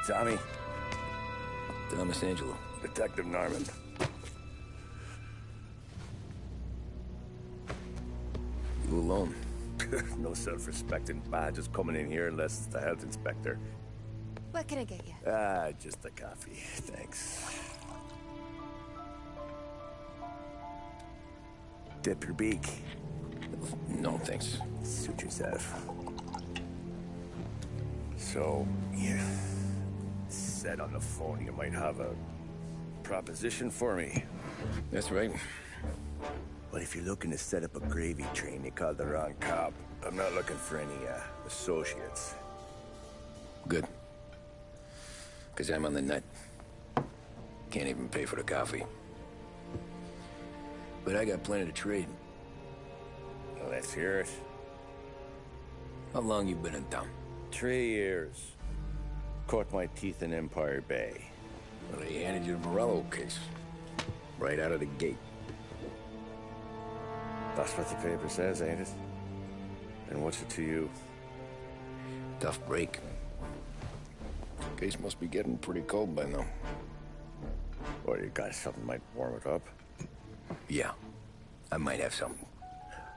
Tommy. Thomas Angelo. Detective Norman. You alone? No self-respecting badges coming in here unless it's the health inspector. What can I get you? Just a coffee. Thanks. Dip your beak. No, thanks. Suit yourself. So, you said on the phone you might have a proposition for me. That's right. Well, if you're looking to set up a gravy train, you called the wrong cop. I'm not looking for any, associates. Good. Because I'm on the nut. Can't even pay for the coffee. But I got plenty to trade. Well, let's hear it. How long you been in town? 3 years. Caught my teeth in Empire Bay. Well, they handed you the Morello case. Right out of the gate. That's what the paper says, ain't it? And what's it to you? Tough break. Case must be getting pretty cold by now. Or you got something might warm it up? Yeah, I might have something.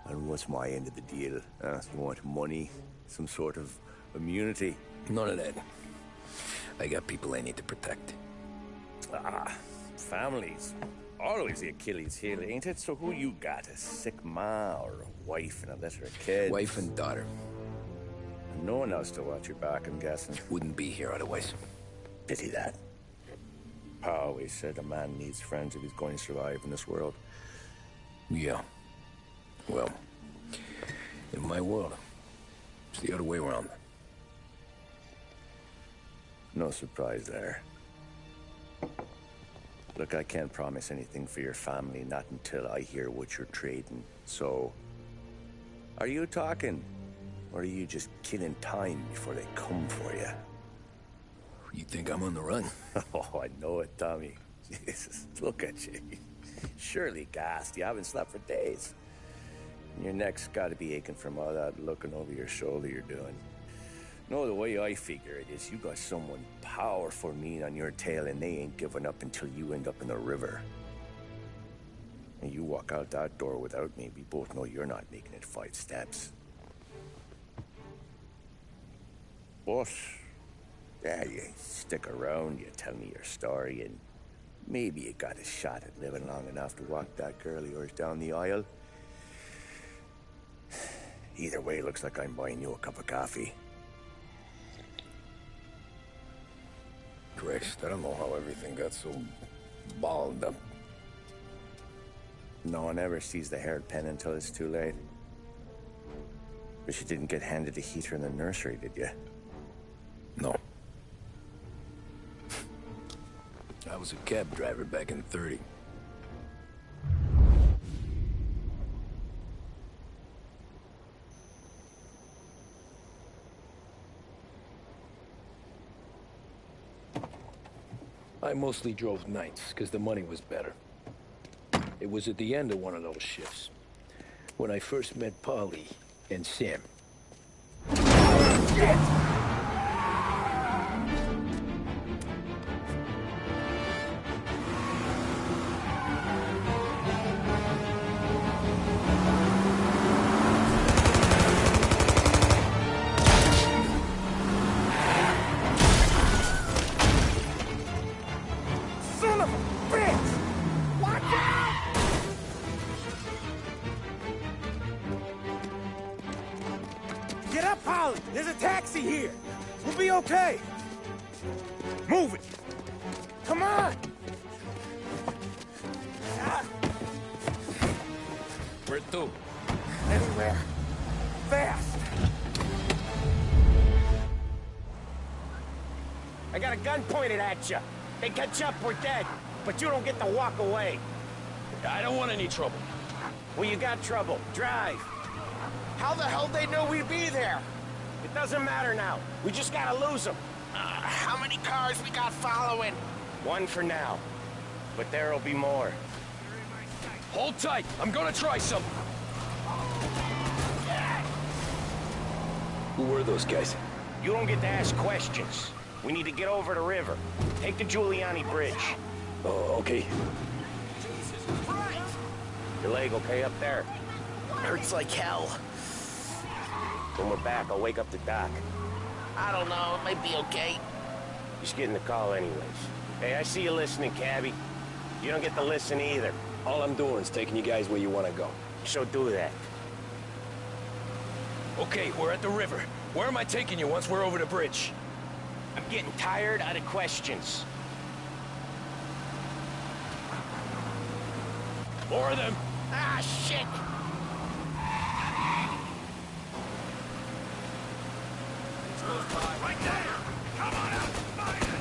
And what's my end of the deal? You want money? Some sort of immunity? None of that. I got people I need to protect. Families. Always the Achilles heel, ain't it? So who you got? A sick ma or a wife and a litter of kids? Wife and daughter. No one else to watch your back, I'm guessing. Wouldn't be here otherwise. Pity that. Pa always said a man needs friends if he's going to survive in this world. Yeah. Well, in my world, it's the other way around. No surprise there. Look, I can't promise anything for your family, not until I hear what you're trading. So, are you talking? Or are you just killing time before they come for you? You think I'm on the run? Oh, I know it, Tommy. Jesus, look at you. Surely gassed. You haven't slept for days. And your neck's got to be aching from all that looking over your shoulder you're doing. No, the way I figure it is you got someone powerful mean on your tail and they ain't giving up until you end up in the river. And you walk out that door without me, we both know you're not making it 5 steps. But, yeah, you stick around, you tell me your story, and maybe you got a shot at living long enough to walk that girl of yours down the aisle. Either way, looks like I'm buying you a cup of coffee. Christ, I don't know how everything got so balled up. No one ever sees the haired pen until it's too late. But you didn't get handed a heater in the nursery, did you? No. I was a cab driver back in '30. I mostly drove nights, because the money was better. It was at the end of one of those shifts, when I first met Polly and Sam. Shit! There's a taxi here. We'll be okay. Move it. Come on. Where to? Anywhere. Fast. I got a gun pointed at you. They catch up, we're dead. But you don't get to walk away. I don't want any trouble. Well, you got trouble. Drive. How the hell they know we'd be there? It doesn't matter now. We just gotta lose them. How many cars we got following? 1 for now. But there'll be more. Hold tight. I'm gonna try something. Who were those guys? You don't get to ask questions. We need to get over the river. Take the Giuliani Bridge. Oh, okay. Your leg okay up there? Hurts like hell. When we're back, I'll wake up the doc. I don't know, it might be okay. Just getting the call anyways. Hey, I see you listening, cabbie. You don't get to listen either. All I'm doing is taking you guys where you want to go. So do that. Okay, we're at the river. Where am I taking you once we're over the bridge? I'm getting tired of the questions. More of them. Ah, shit! Right there! Come on out!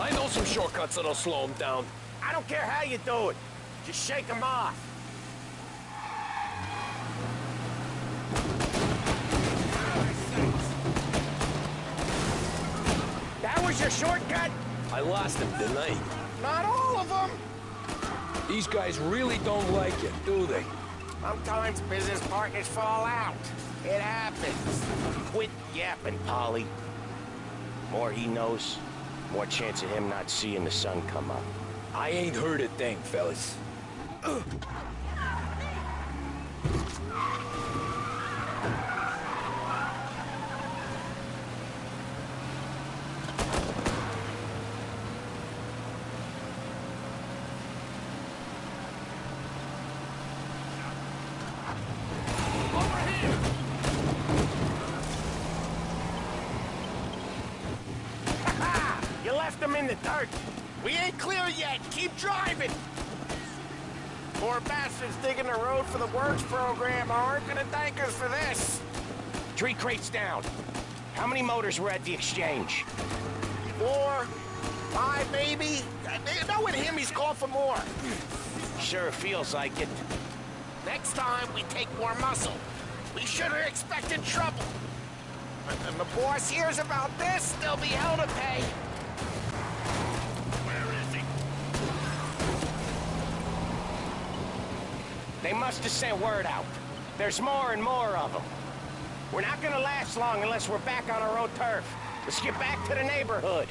I know some shortcuts that'll slow them down. I don't care how you do it. Just shake them off. That was your shortcut? I lost him, didn't I? Not all of them. These guys really don't like it, do they? Sometimes business partners fall out. It happens. Quit yapping, Polly. More he knows, more chance of him not seeing the sun come up. I ain't heard a thing, fellas. You left them in the dirt. We ain't clear yet. Keep driving. Poor bastards digging the road for the works program aren't gonna thank us for this. 3 crates down. How many motors were at the exchange? 4, 5, maybe. Knowing him, he's called for more. Sure feels like it. Next time, we take more muscle. We should have expected trouble. When the boss hears about this, there'll be hell to pay. Where is he? They must have sent word out. There's more and more of them. We're not gonna last long unless we're back on our own turf. Let's get back to the neighborhood.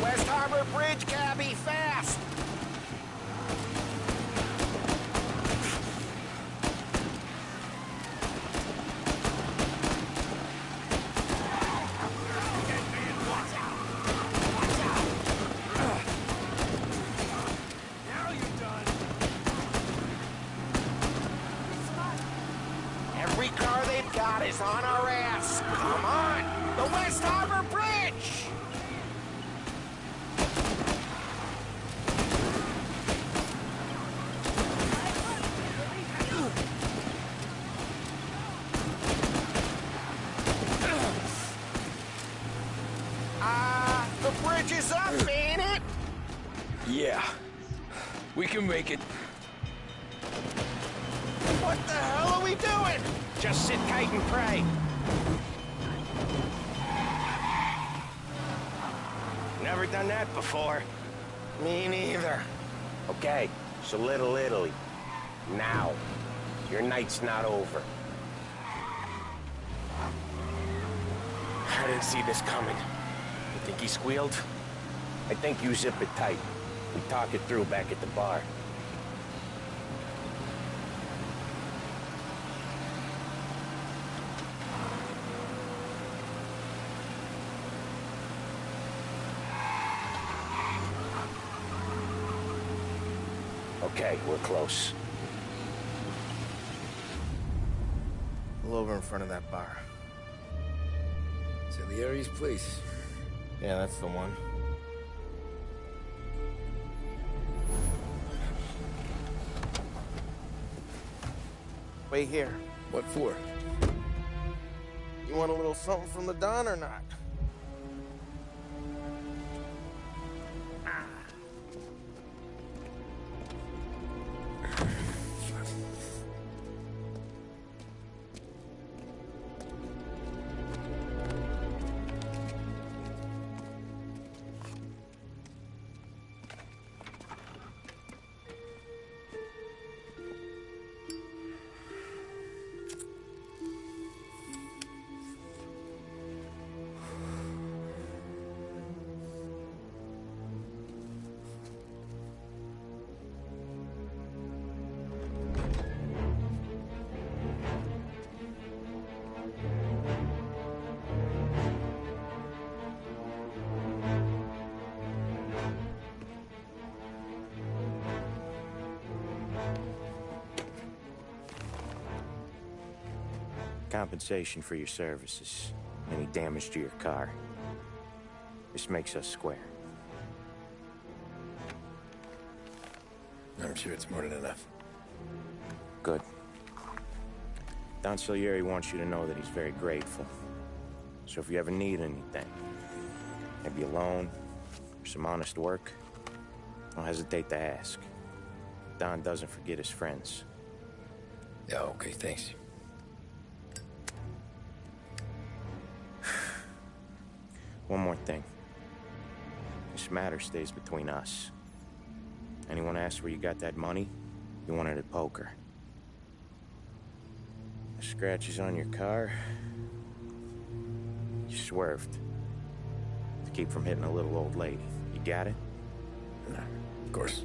West Harbor Bridge, cabbie, fast! Every car they've got is on our ass. Come on! The West Harbor Bridge! The bridge is up, ain't it? Yeah. We can make it. What the hell are we doing? Just sit tight and pray. Never done that before. Me neither. Okay, so Little Italy. Now. Your night's not over. I didn't see this coming. You think he squealed? I think you zip it tight. We talk it through back at the bar. Okay, we're close. Pull over in front of that bar. Salieri's place. Yeah, that's the one. Wait here. What for? You want a little something from the Don or not? Compensation for your services. Any damage to your car. This makes us square. I'm sure it's more than enough. Good. Don Salieri wants you to know that he's very grateful. So if you ever need anything, maybe a loan, or some honest work, don't hesitate to ask. Don doesn't forget his friends. Yeah, okay, thanks. One more thing. This matter stays between us. Anyone asks where you got that money, you won it at poker. The scratches on your car, you swerved. To keep from hitting a little old lady. You got it? Nah, of course.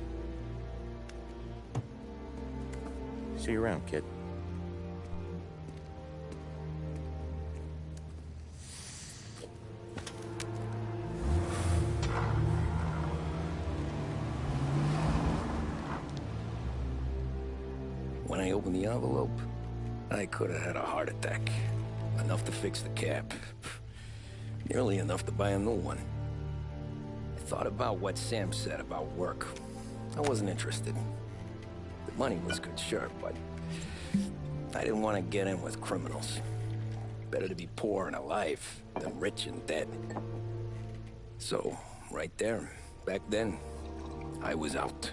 See you around, kid. When I opened the envelope, I could have had a heart attack. Enough to fix the cap. Nearly enough to buy a new one. I thought about what Sam said about work. I wasn't interested. The money was good, sure, but I didn't want to get in with criminals. Better to be poor and alive than rich and dead. So, right there, back then, I was out.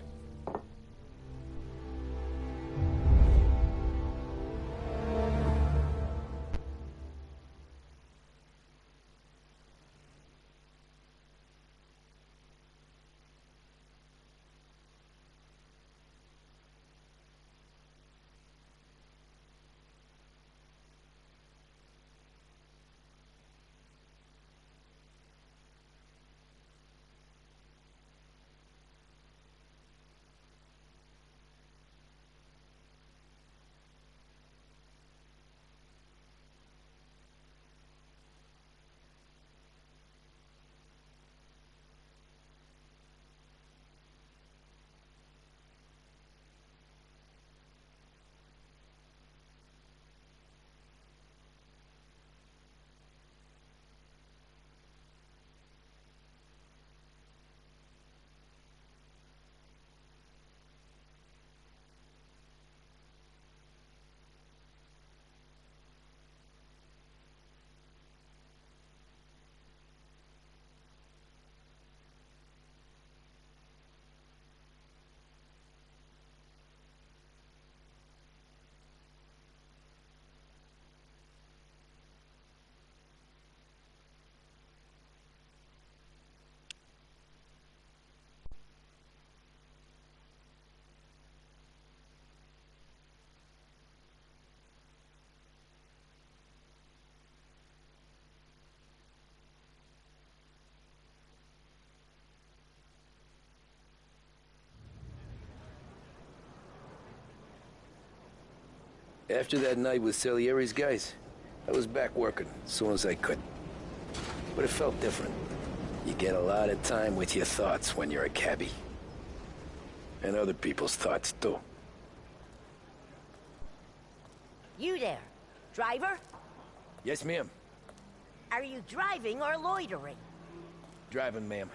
After that night with Salieri's guys, I was back working as soon as I could. But it felt different. You get a lot of time with your thoughts when you're a cabbie. And other people's thoughts, too. You there, driver? Yes, ma'am. Are you driving or loitering? Driving, ma'am.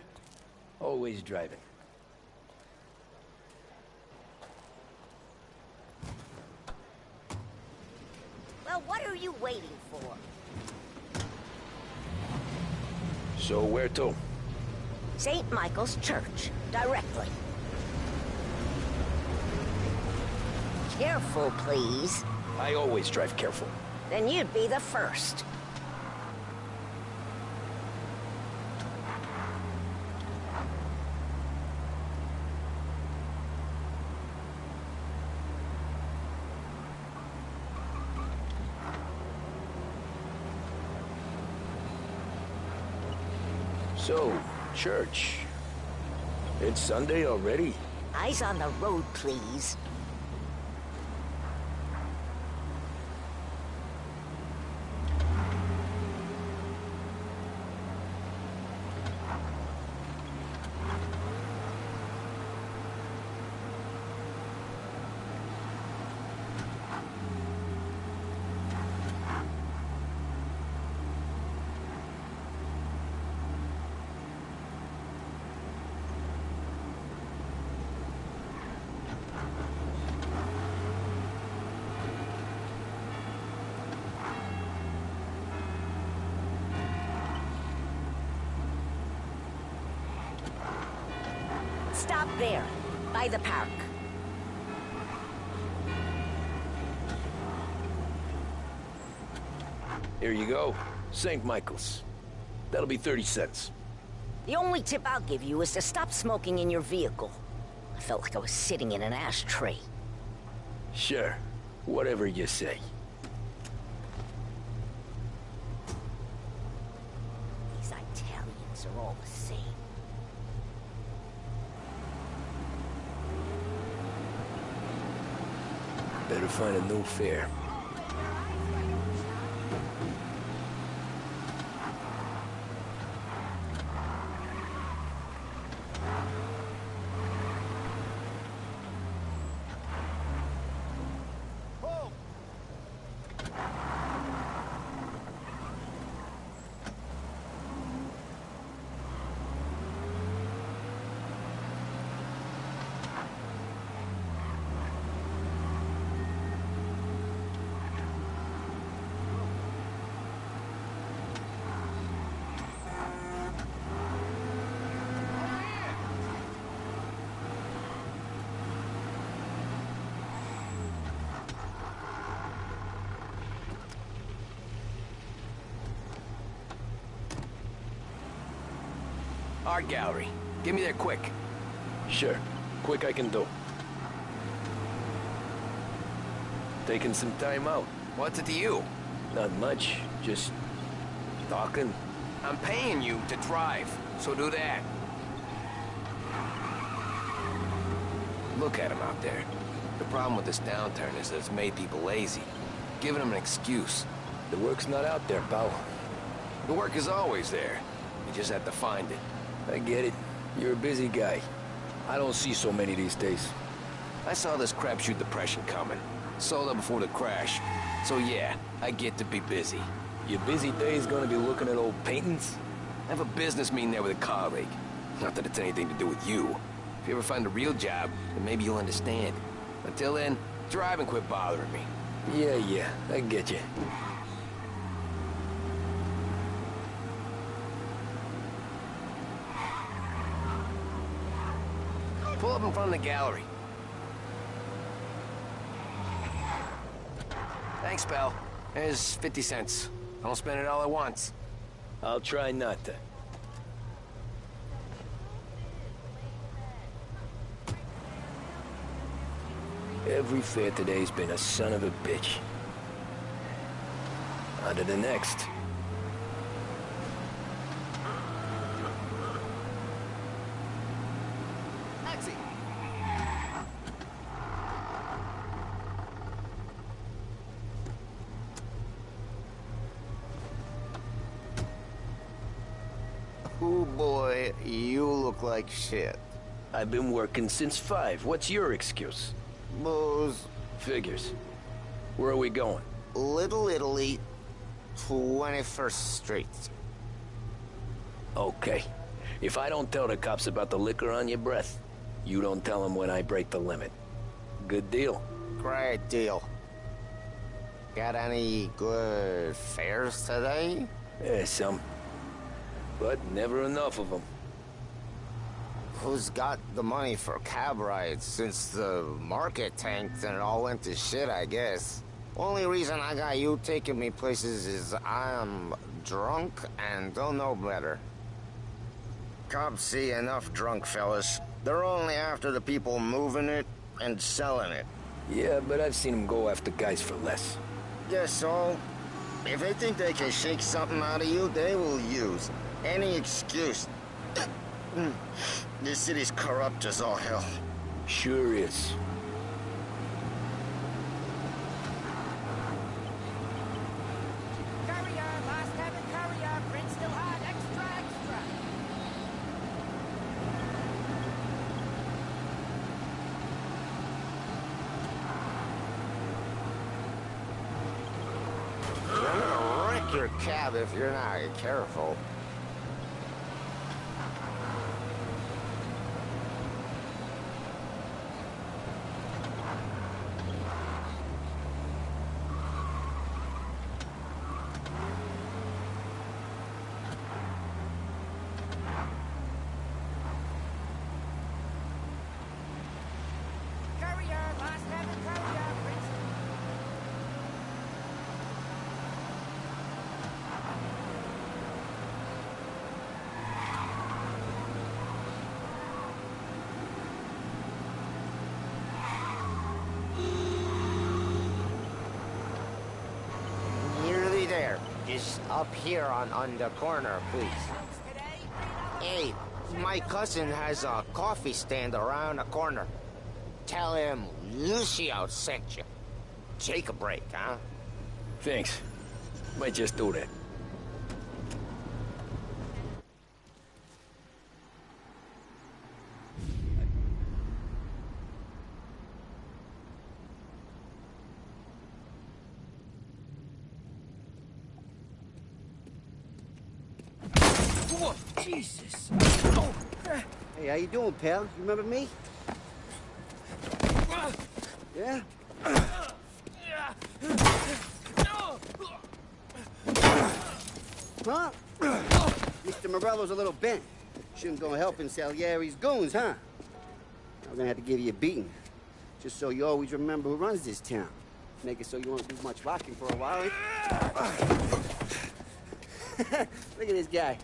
Always driving. Well, what are you waiting for? So where to? St. Michael's Church, directly. Careful, please. I always drive careful. Then you'd be the first. So, church. It's Sunday already? Eyes on the road, please. Up there, by the park. Here you go. St. Michael's. That'll be 30 cents. The only tip I'll give you is to stop smoking in your vehicle. I felt like I was sitting in an ashtray. Sure. Whatever you say. These Italians are all the same. Better find a new fare. Art gallery. Get me there quick. Sure. Quick I can do. Taking some time out. What's it to you? Not much. Just talking. I'm paying you to drive, so do that. Look at him out there. The problem with this downturn is that it's made people lazy. Giving them an excuse. The work's not out there, pal. The work is always there. You just have to find it. I get it. You're a busy guy. I don't see so many these days. I saw this crapshoot depression coming. Sold up before the crash. So yeah, I get to be busy. Your busy day's gonna be looking at old paintings? I have a business meeting there with a colleague. Not that it's anything to do with you. If you ever find a real job, then maybe you'll understand. Until then, drive and quit bothering me. Yeah, I get you. Pull up in front of the gallery. Thanks, pal. There's 50 cents. Don't spend it all at once. I'll try not to. Every fair today's been a son of a bitch. On to the next. Taxi! Oh boy, you look like shit. I've been working since 5. What's your excuse? Booze. Figures. Where are we going? Little Italy, 21st Street. Okay. If I don't tell the cops about the liquor on your breath, you don't tell them when I break the limit. Good deal. Great deal. Got any good fares today? Yeah, some. But never enough of them. Who's got the money for cab rides since the market tanked and it all went to shit, I guess? Only reason I got you taking me places is I'm drunk and don't know better. Cops see enough drunk fellas. They're only after the people moving it and selling it. Yeah, but I've seen them go after guys for less. Guess so. If they think they can shake something out of you, they will use any excuse. This city's corrupt as all hell. Sure is. Courier, last cabin courier, print still hot, extra, extra. I'm gonna wreck your cab if you're not careful. is up here on the corner, please. Hey, my cousin has a coffee stand around the corner. Tell him Lucio sent you. Take a break, huh? Thanks. Might just do that. Whoa, Jesus. Oh. Hey, how you doing, pal? You remember me? Yeah? Huh? Mr. Morello's a little bent. Shouldn't go helping Salieri's goons, huh? I'm gonna have to give you a beating. Just so you always remember who runs this town. Make it so you won't do much rocking for a while. Look at this guy.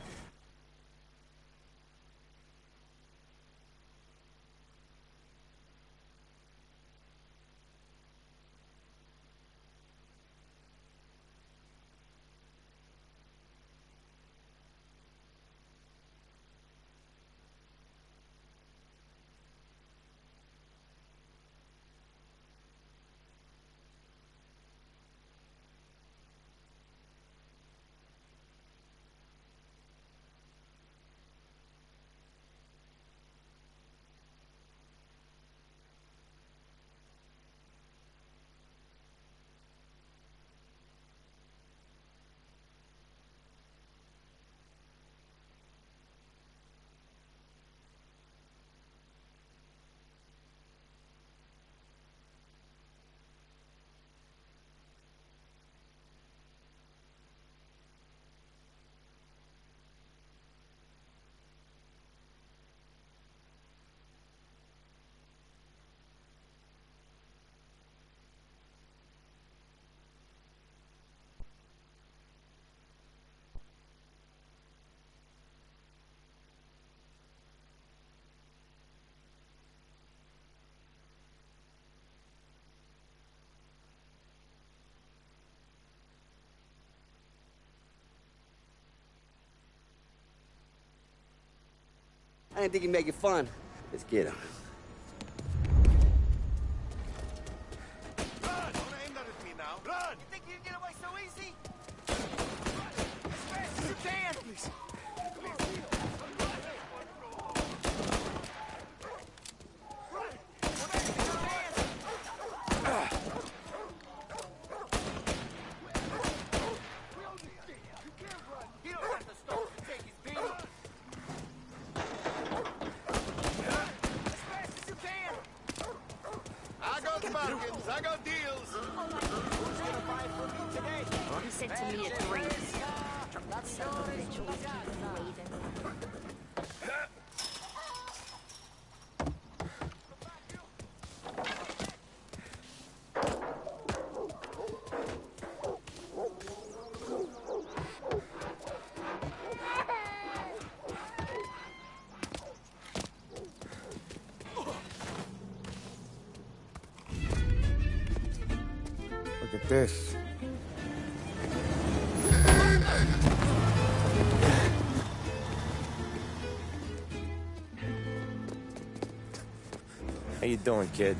I didn't think he'd make it fun. Let's get him. Run! Don't aim that at me now. Run! You think you can get away so easy? Run! As fast as you can! Please. I got deals. Who's gonna buy for me today? He said to me at 3. That son of a bitch always keeps me waiting. Look at this. How you doing, kid?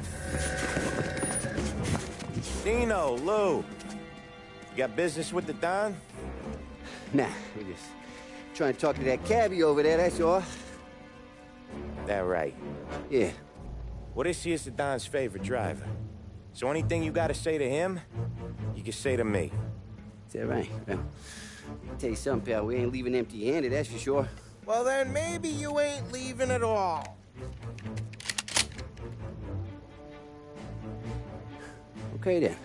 Dino, Lou. You got business with the Don? Nah, we just trying to talk to that cabbie over there, that's all. That right. Yeah. Well, this here's the Don's favorite driver. So anything you gotta say to him, you can say to me. Is that right? Well, I'll tell you something, pal. We ain't leaving empty-handed, that's for sure. Well, then maybe you ain't leaving at all. Okay, then.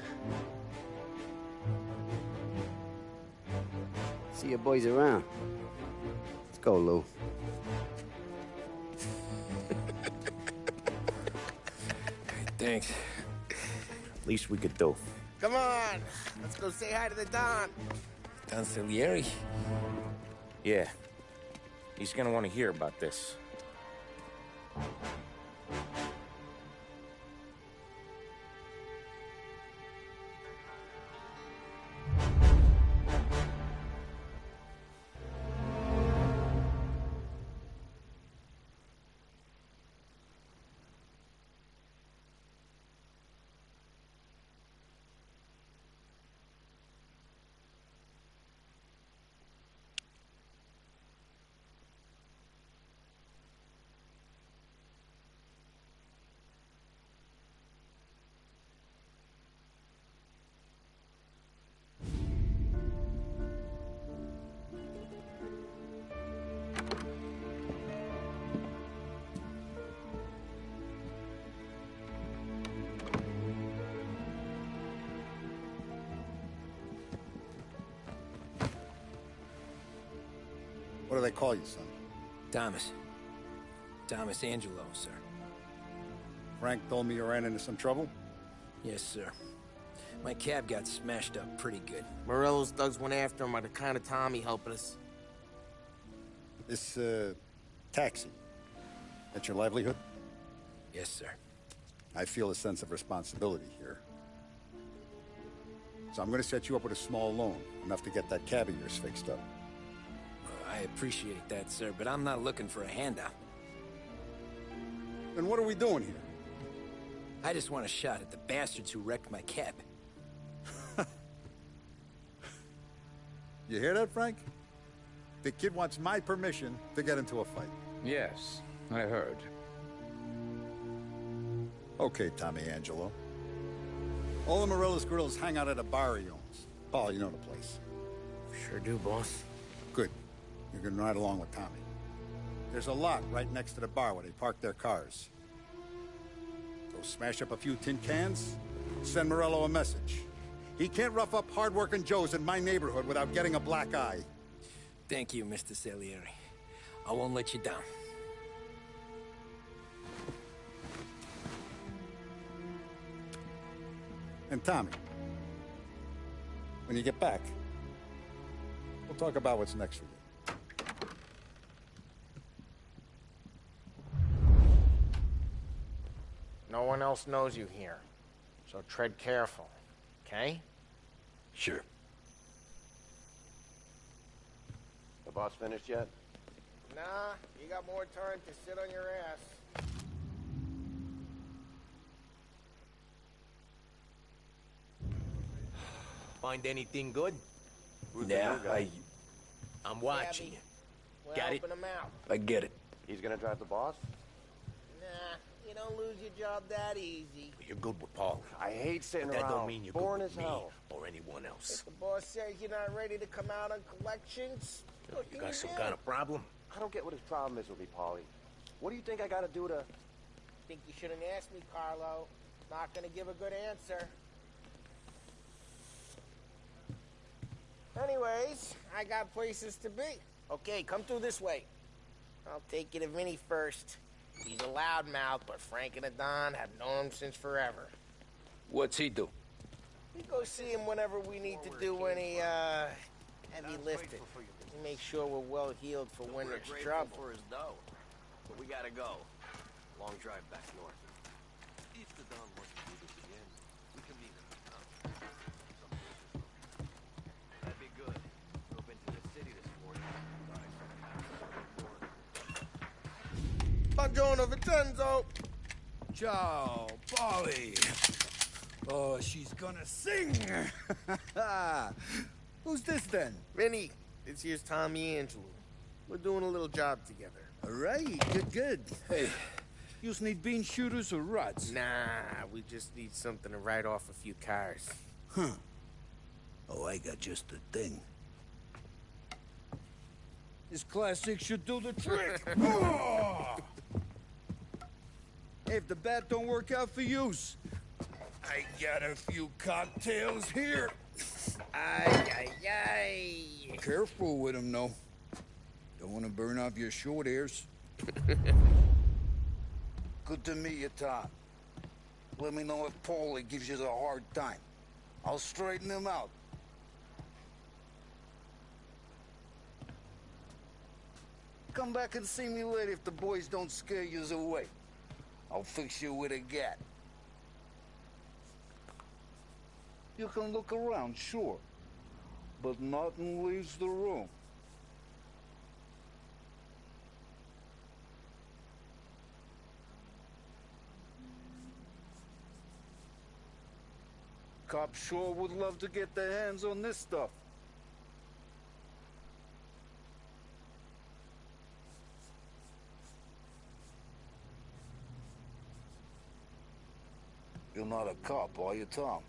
See your boys around. Let's go, Lou. Thanks. Least we could do. Come on, let's go say hi to the Don. Don Salieri? Yeah. He's gonna want to hear about this. do they call you, son? Thomas. Thomas Angelo, sir. Frank told me you ran into some trouble? Yes, sir. My cab got smashed up pretty good. Morello's thugs went after him by the kind of Tommy helping us. This, taxi, that's your livelihood? Yes, sir. I feel a sense of responsibility here. So I'm gonna set you up with a small loan, enough to get that cab of yours fixed up. I appreciate that, sir, but I'm not looking for a handout. Then what are we doing here? I just want a shot at the bastards who wrecked my cab. You hear that, Frank? The kid wants my permission to get into a fight. Yes, I heard. Okay, Tommy Angelo. All the Morello's girls hang out at a bar he owns. Paul, you know the place. Sure do, boss. Good. You can ride along with Tommy. There's a lot right next to the bar where they park their cars. Go smash up a few tin cans, send Morello a message. He can't rough up hard-working Joes in my neighborhood without getting a black eye. Thank you, Mr. Salieri. I won't let you down. And Tommy, when you get back, we'll talk about what's next for you. No one else knows you here, so tread careful, okay? Sure. The boss finished yet? Nah, you got more time to sit on your ass. Find anything good? Yeah, I'm watching you. We're Got it? helping him out. I get it. He's gonna drive the boss? Nah, you don't lose your job that easy. You're good with Paul. I hate sitting That around. don't mean you're boring good as with me hell. or anyone else. If the boss says you're not ready to come out on collections, what You can got some do? kind of problem? I don't get what his problem is with me, Paulie. What do you think I gotta do to... Think you shouldn't ask me, Carlo. Not gonna give a good answer. Anyways, I got places to be. Okay, come through this way. I'll take you to Vinny first. He's a loudmouth, but Frank and the Don have known him since forever. What's he do? We go see him whenever we need to do any, heavy lifting. We make sure we're well healed for when there's trouble. For his dough. But we gotta go. Long drive back north. If the Don wants to do this again, we can meet him. That'd be good. Drove into the city this morning. Buongiorno, Vincenzo! Ciao, Polly. Oh, she's gonna sing. Who's this then? Vinny, this here's Tommy Angelo. We're doing a little job together. All right, good. Hey, you need bean shooters or rods? Nah, we just need something to write off a few cars. Huh. Oh, I got just the thing. This classic should do the trick. Oh! Hey, if the bat don't work out for yous, I got a few cocktails here. Ay. Careful with them, though. Don't want to burn off your short hairs. Good to meet you, Tom. Let me know if Paulie gives you the hard time. I'll straighten him out. Come back and see me later if the boys don't scare yous away. I'll fix you with a gat. You can look around, sure. But nothing leaves the room. Cops sure would love to get their hands on this stuff. You're not a cop, are you, Tom?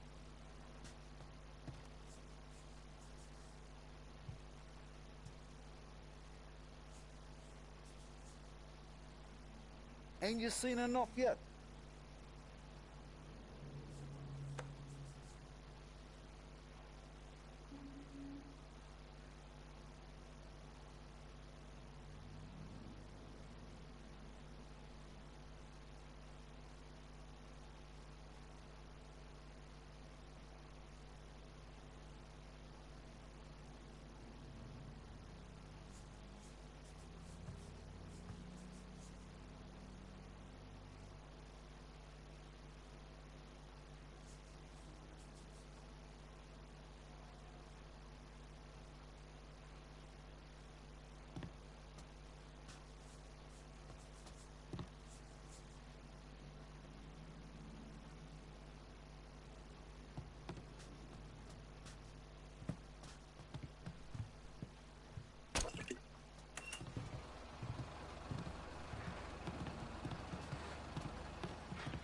Ain't you seen enough yet?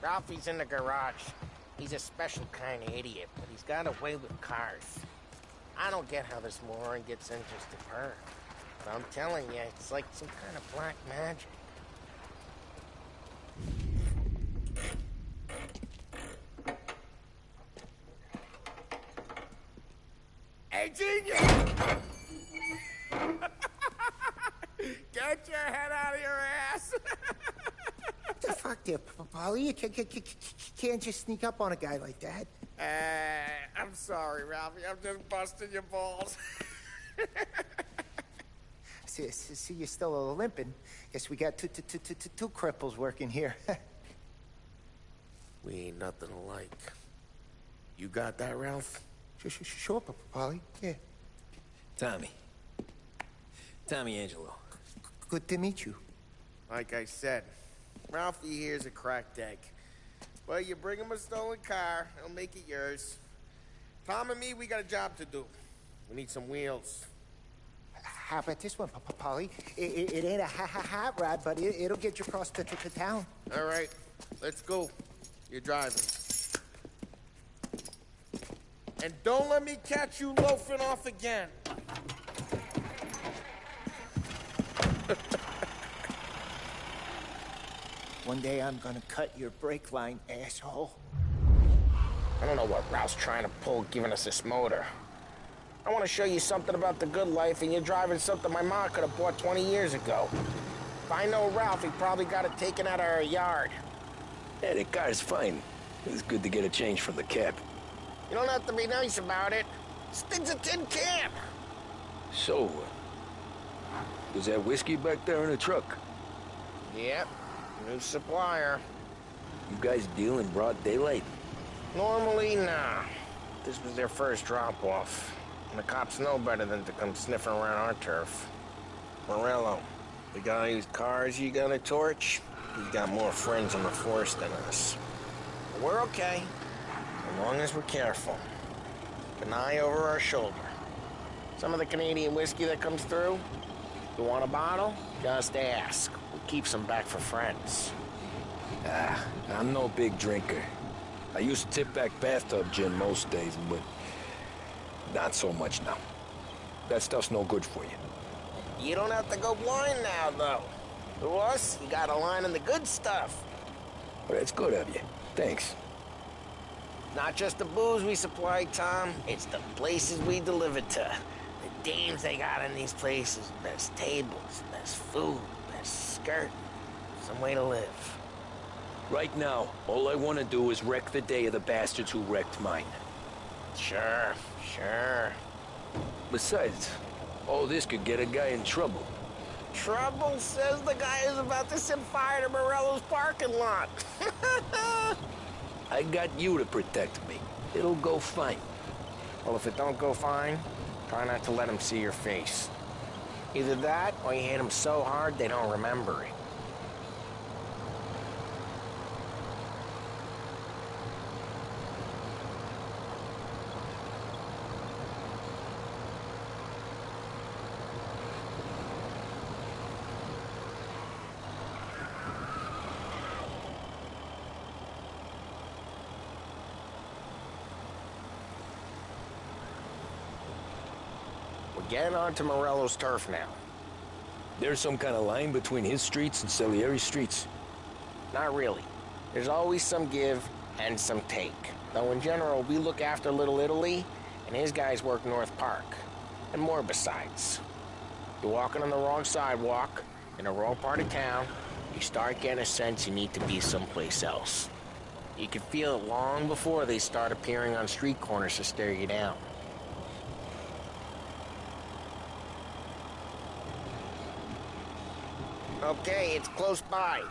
Ralphie's in the garage. He's a special kind of idiot, but he's got a way with cars. I don't get how this moron gets interested in her. But I'm telling you, it's like some kind of black magic. Hey, genius! Get your head out of your ass! What the fuck there, Polly? You can't just sneak up on a guy like that. I'm sorry, Ralphie. I'm just busting your balls. See, you're still limping. Guess we got two cripples working here. We ain't nothing alike. You got that, Ralph? Sure, Polly. Yeah. Tommy. Tommy Angelo. Good to meet you. Like I said, Ralphie here's a cracked egg. Well, you bring him a stolen car, he'll make it yours. Tom and me, we got a job to do. We need some wheels. How about this one, Polly? It ain't a hot rod, but it'll get you across to town. All right, let's go. You're driving. And don't let me catch you loafing off again. One day I'm gonna cut your brake line, asshole. I don't know what Ralph's trying to pull giving us this motor. I want to show you something about the good life, and you're driving something my mom could have bought 20 years ago. If I know Ralph, he probably got it taken out of our yard. Yeah, the car's fine. It's good to get a change from the cab. You don't have to be nice about it. This thing's a tin can. So, was that whiskey back there in the truck? Yep, new supplier. You guys deal in broad daylight? Normally, nah. This was their first drop-off. And the cops know better than to come sniffing around our turf. Morello, the guy whose cars you got a torch, he's got more friends in the force than us. But we're okay, as long as we're careful. Keep an eye over our shoulder. Some of the Canadian whiskey that comes through, you want a bottle? Just ask. We keep some back for friends. I'm no big drinker. I used to tip back bathtub gin most days, but not so much now. That stuff's no good for you. You don't have to go blind now, though. To us, you got a line in the good stuff. Well, that's good of you. Thanks. Not just the booze we supply, Tom. It's the places we deliver to. The dames they got in these places. Best tables, best food, best skirt. Some way to live. Right now, all I want to do is wreck the day of the bastards who wrecked mine. Sure. Besides, all this could get a guy in trouble. Trouble, says the guy who's about to set fire to Morello's parking lot. I got you to protect me. It'll go fine. Well, if it don't go fine, try not to let him see your face. Either that, or you hit him so hard they don't remember it. Get onto Morello's turf now. There's some kind of line between his streets and Salieri's streets? Not really. There's always some give and some take. Though in general, we look after Little Italy, and his guys work North Park. And more besides. You're walking on the wrong sidewalk, in the wrong part of town, you start getting a sense you need to be someplace else. You can feel it long before they start appearing on street corners to stare you down. Okay, it's close by.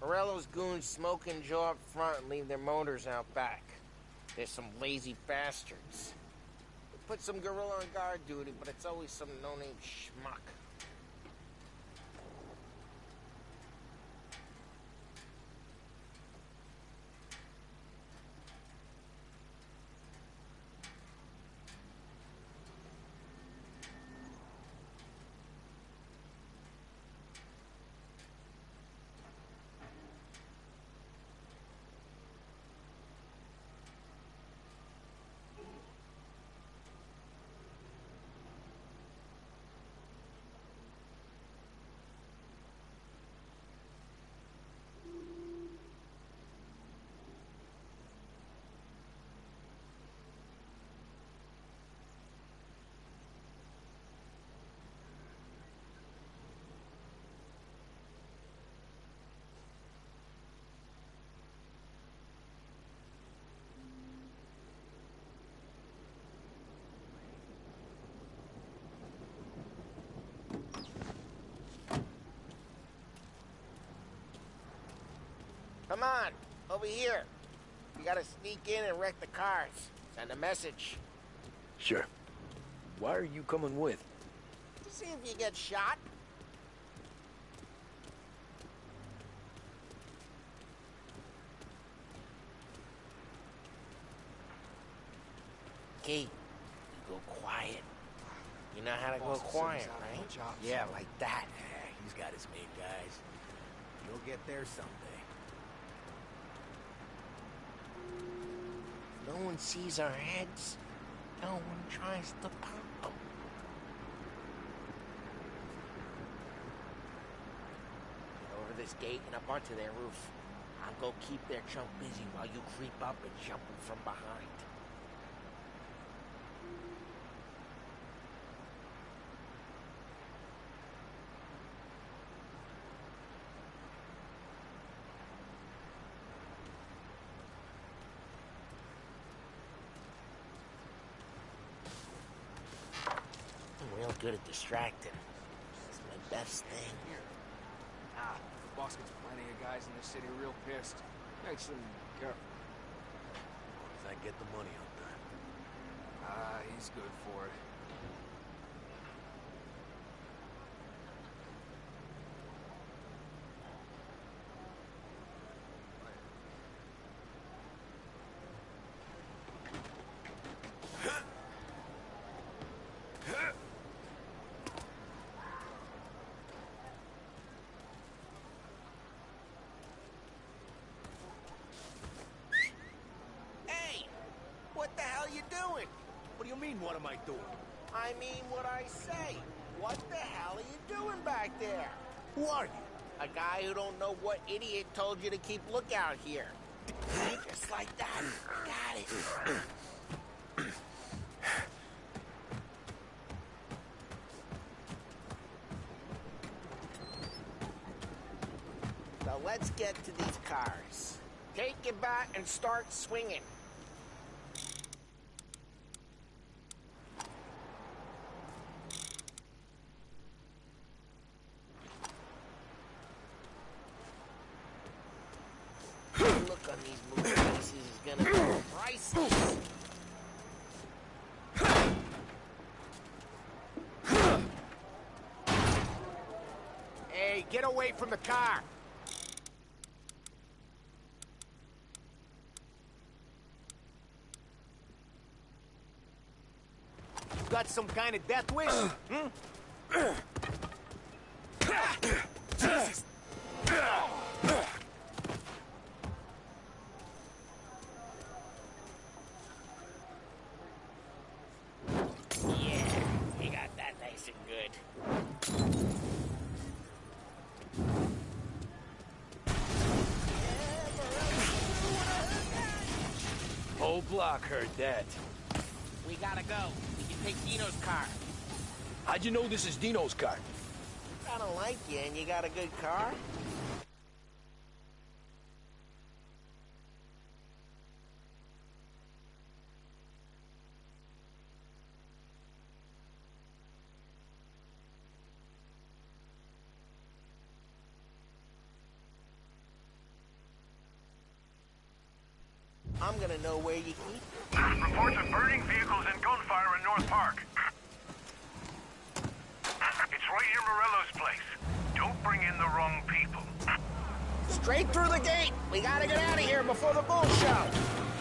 Morello's goons smoke and jaw up front and leave their motors out back. They're some lazy bastards. We put some gorilla on guard duty, but it's always some no-name schmuck. Come on, over here. We gotta sneak in and wreck the cars. Send a message. Sure. Why are you coming with? To see if you get shot. Key, you go quiet. You know how to go quiet, right? Yeah, like that. Yeah, he's got his main guys. You'll get there someday. No one sees our heads. No one tries to pop them. Get over this gate and up onto their roof. I'll go keep their chunk busy while you creep up and jump them from behind. I'm real good at distracting. It's my best thing. The boss gets plenty of guys in the city real pissed. Makes them careful. As I get the money on time. He's good for it. What the hell you doing? What do you mean, what am I doing? I mean what I say. What the hell are you doing back there? Who are you? A guy who don't know what idiot told you to keep lookout here. See? Just like that. Got it. So let's get to these cars. Take your bat and start swinging. Look on these movie pieces is gonna be priceless. Hey, get away from the car! You got some kind of death wish? Jesus! Yeah, you got that nice and good. Whole block heard that. We gotta go. We can take Dino's car. How'd you know this is Dino's car? I don't like you and you got a good car? I'm gonna know where you keep it. Reports of burning vehicles and gunfire in North Park. It's right near Morello's place. Don't bring in the wrong people. Straight through the gate. We gotta get out of here before the bull show.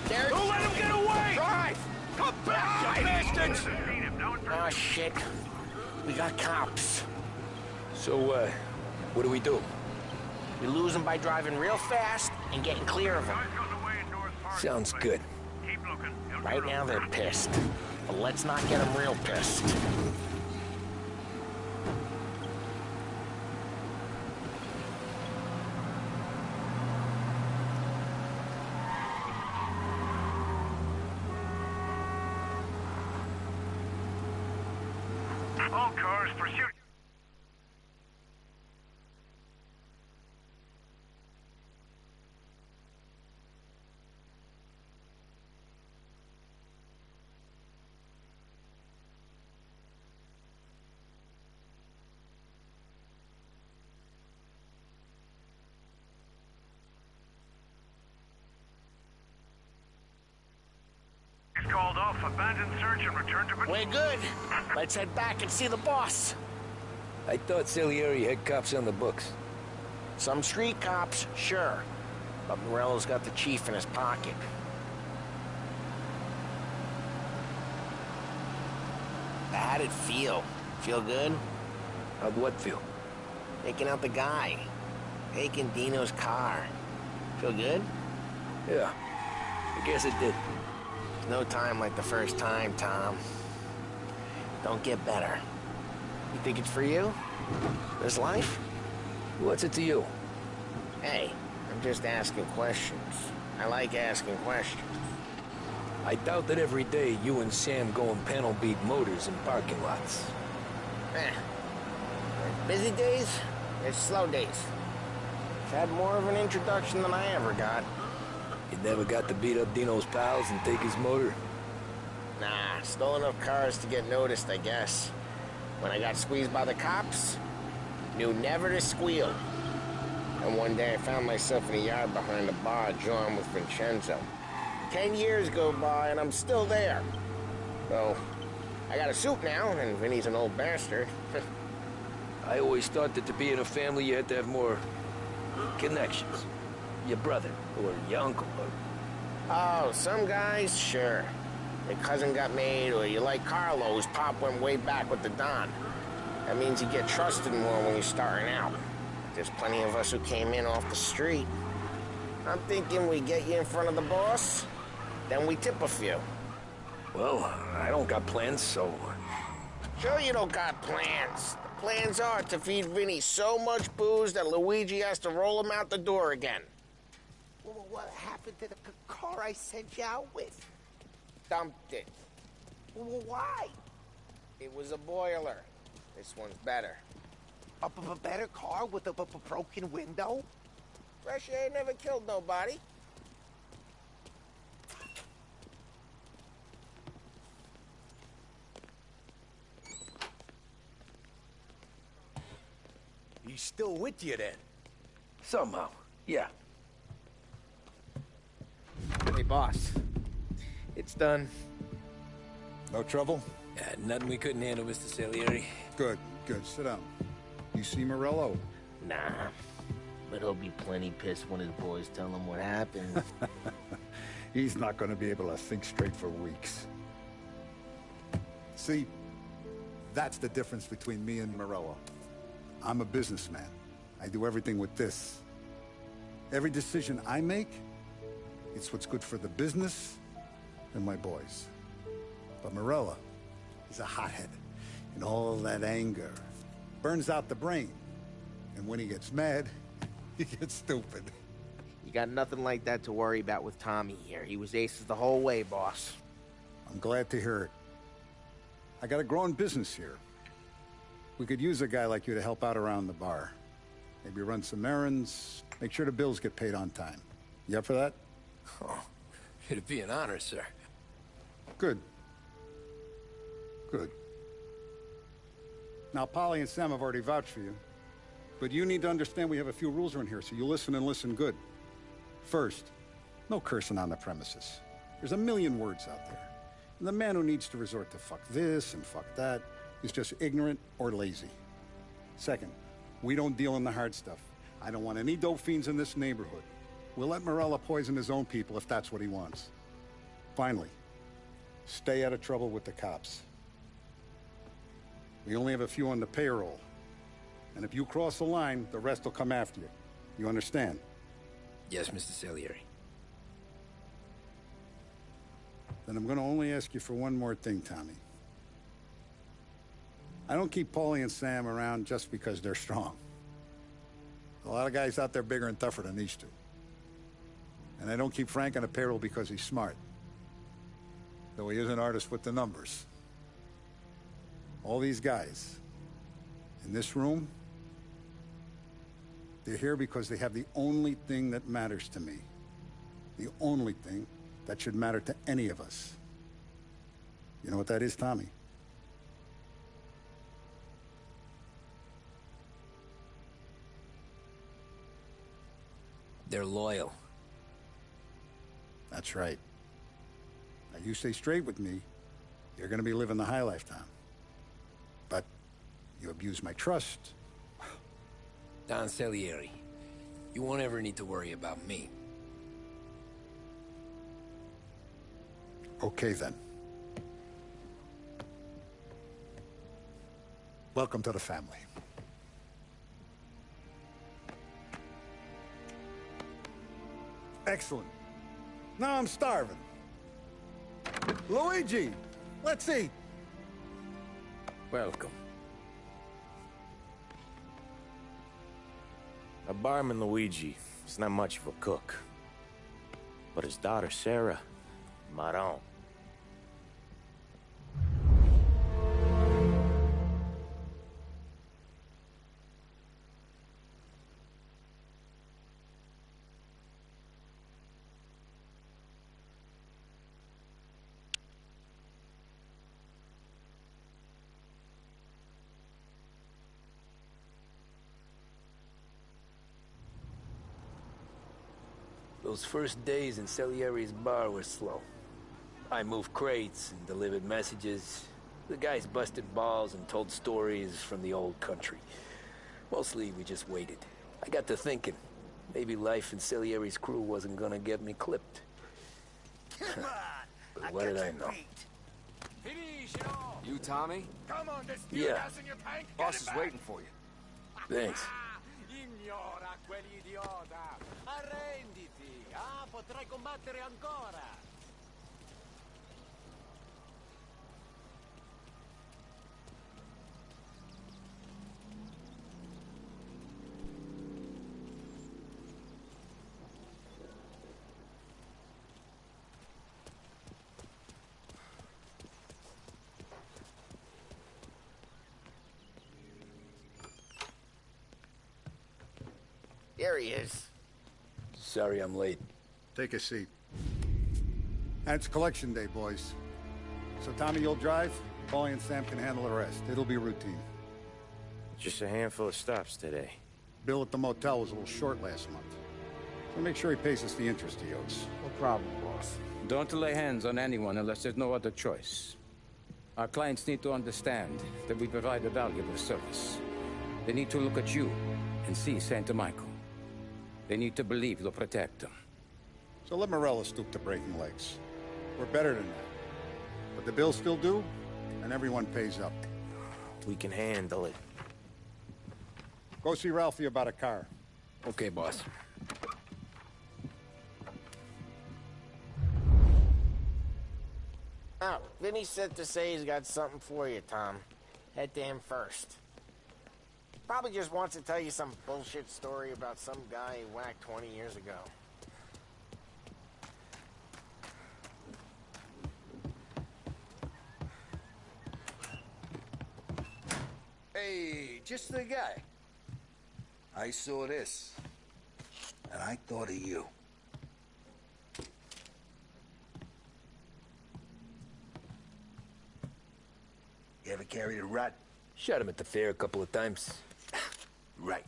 Don't let him get away! Drive! Come back, you bastards! Oh, shit. We got cops. So, what do we do? We lose them by driving real fast and getting clear of them. Sounds good. Right now they're pissed. But let's not get them real pissed. All cars pursue. called off, abandon search, and return to patrol. We're good. Let's head back and see the boss. I thought Salieri had cops on the books. Some street cops, sure. But Morello's got the chief in his pocket. How'd it feel? Feel good? How'd what feel? Taking out the guy. Taking Dino's car. Feel good? Yeah, I guess it did. No time like the first time, Tom. Don't get better. You think it's for you? This life? What's it to you? Hey, I'm just asking questions. I like asking questions. I doubt that every day you and Sam go and panel beat motors in parking lots. There's busy days, there's slow days. I've had more of an introduction than I ever got. You never got to beat up Dino's pals and take his motor? Nah, stole enough cars to get noticed, I guess. When I got squeezed by the cops, knew never to squeal. And one day I found myself in a yard behind a bar drawn with Vincenzo. 10 years go by and I'm still there. So, I got a suit now, and Vinny's an old bastard. I always thought that to be in a family you had to have more connections. Your brother, or your uncle, or... Oh, some guys, sure. Your cousin got made, or you like Carlos, Pop went way back with the Don. That means you get trusted more when you're starting out. There's plenty of us who came in off the street. I'm thinking we get you in front of the boss, then we tip a few. Well, I don't got plans, so... Sure you don't got plans. The plans are to feed Vinny so much booze that Luigi has to roll him out the door again. Well, what happened to the car I sent you out with? Dumped it. Well, why? It was a boiler. This one's better. A better car with a broken window? Fresh air never killed nobody. He's still with you then? Somehow, yeah. Hey, boss. It's done. No trouble? Nothing we couldn't handle, Mr. Salieri. Good, good. Sit down. You see Morello? Nah. But he'll be plenty pissed when his boys tell him what happened. He's not going to be able to think straight for weeks. See, that's the difference between me and Morello. I'm a businessman. I do everything with this. Every decision I make, it's what's good for the business and my boys. But Morello, he's a hothead. And all that anger burns out the brain. And when he gets mad, he gets stupid. You got nothing like that to worry about with Tommy here. He was aces the whole way, boss. I'm glad to hear it. I got a growing business here. We could use a guy like you to help out around the bar. Maybe run some errands, make sure the bills get paid on time. You up for that? Oh, it'd be an honor, sir. Good. Good. Now, Polly and Sam have already vouched for you. But you need to understand we have a few rules around here, so you listen and listen good. First, no cursing on the premises. There's a million words out there. And the man who needs to resort to fuck this and fuck that is just ignorant or lazy. Second, we don't deal in the hard stuff. I don't want any dope fiends in this neighborhood. We'll let Morello poison his own people if that's what he wants. Finally, stay out of trouble with the cops. We only have a few on the payroll. And if you cross the line, the rest will come after you. You understand? Yes, Mr. Salieri. Then I'm going to only ask you for one more thing, Tommy. I don't keep Paulie and Sam around just because they're strong. A lot of guys out there bigger and tougher than these two. And I don't keep Frank on a payroll because he's smart. Though he is an artist with the numbers. All these guys in this room, they're here because they have the only thing that matters to me. The only thing that should matter to any of us. You know what that is, Tommy? They're loyal. That's right. Now, you stay straight with me, you're gonna be living the high life, Tom. But you abuse my trust. Don Salieri, you won't ever need to worry about me. Okay, then. Welcome to the family. Excellent. Now I'm starving. Luigi, let's eat. Welcome. Our barman Luigi is not much of a cook. But his daughter Sarah, Maron. Those first days in Salieri's bar were slow. I moved crates and delivered messages. The guys busted balls and told stories from the old country. Mostly, we just waited. I got to thinking, maybe life in Salieri's crew wasn't gonna get me clipped. But what did I know? You, Tommy? Come on, this Yeah. gas in your tank. Boss is waiting for you. Thanks. Ignora quell'idiota! Arrenditi! Ah, potrai combattere ancora! There he is. Sorry I'm late. Take a seat. And it's collection day, boys. So Tommy, you'll drive. Paulie and Sam can handle the rest. It'll be routine. Just a handful of stops today. Bill at the motel was a little short last month. So make sure he pays us the interest he owes. No problem, boss. Don't lay hands on anyone unless there's no other choice. Our clients need to understand that we provide a valuable service. They need to look at you and see Santa Michael. They need to believe you'll protect them. So let Morello stoop to breaking legs. We're better than that. But the bill's still due, and everyone pays up. We can handle it. Go see Ralphie about a car. Okay, boss. Oh, Vinny said to say he's got something for you, Tom. Head to him first. Probably just wants to tell you some bullshit story about some guy he whacked 20 years ago. Hey, just the guy. I saw this, and I thought of you. You ever carried a rat? Shot him at the fair a couple of times. Right.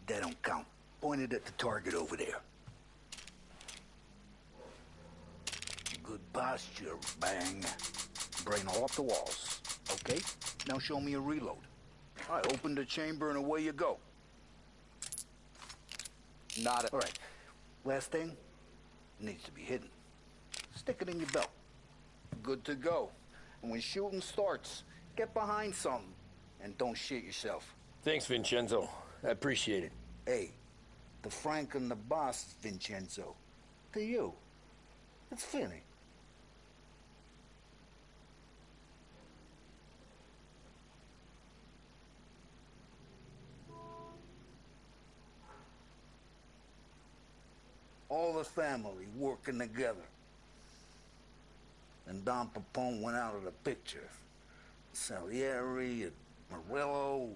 That don't count. Pointed at the target over there. Good posture, bang. Brain off the walls. Okay? Now show me a reload. I open the chamber and away you go. Not it. All right. Last thing needs to be hidden. Stick it in your belt. Good to go. And when shooting starts, get behind something and don't shit yourself. Thanks, Vincenzo. I appreciate it. Hey, the Frank and the boss, Vincenzo. To you. It's Finny. All the family working together. And Don Papone went out of the picture. Salieri, and Morello.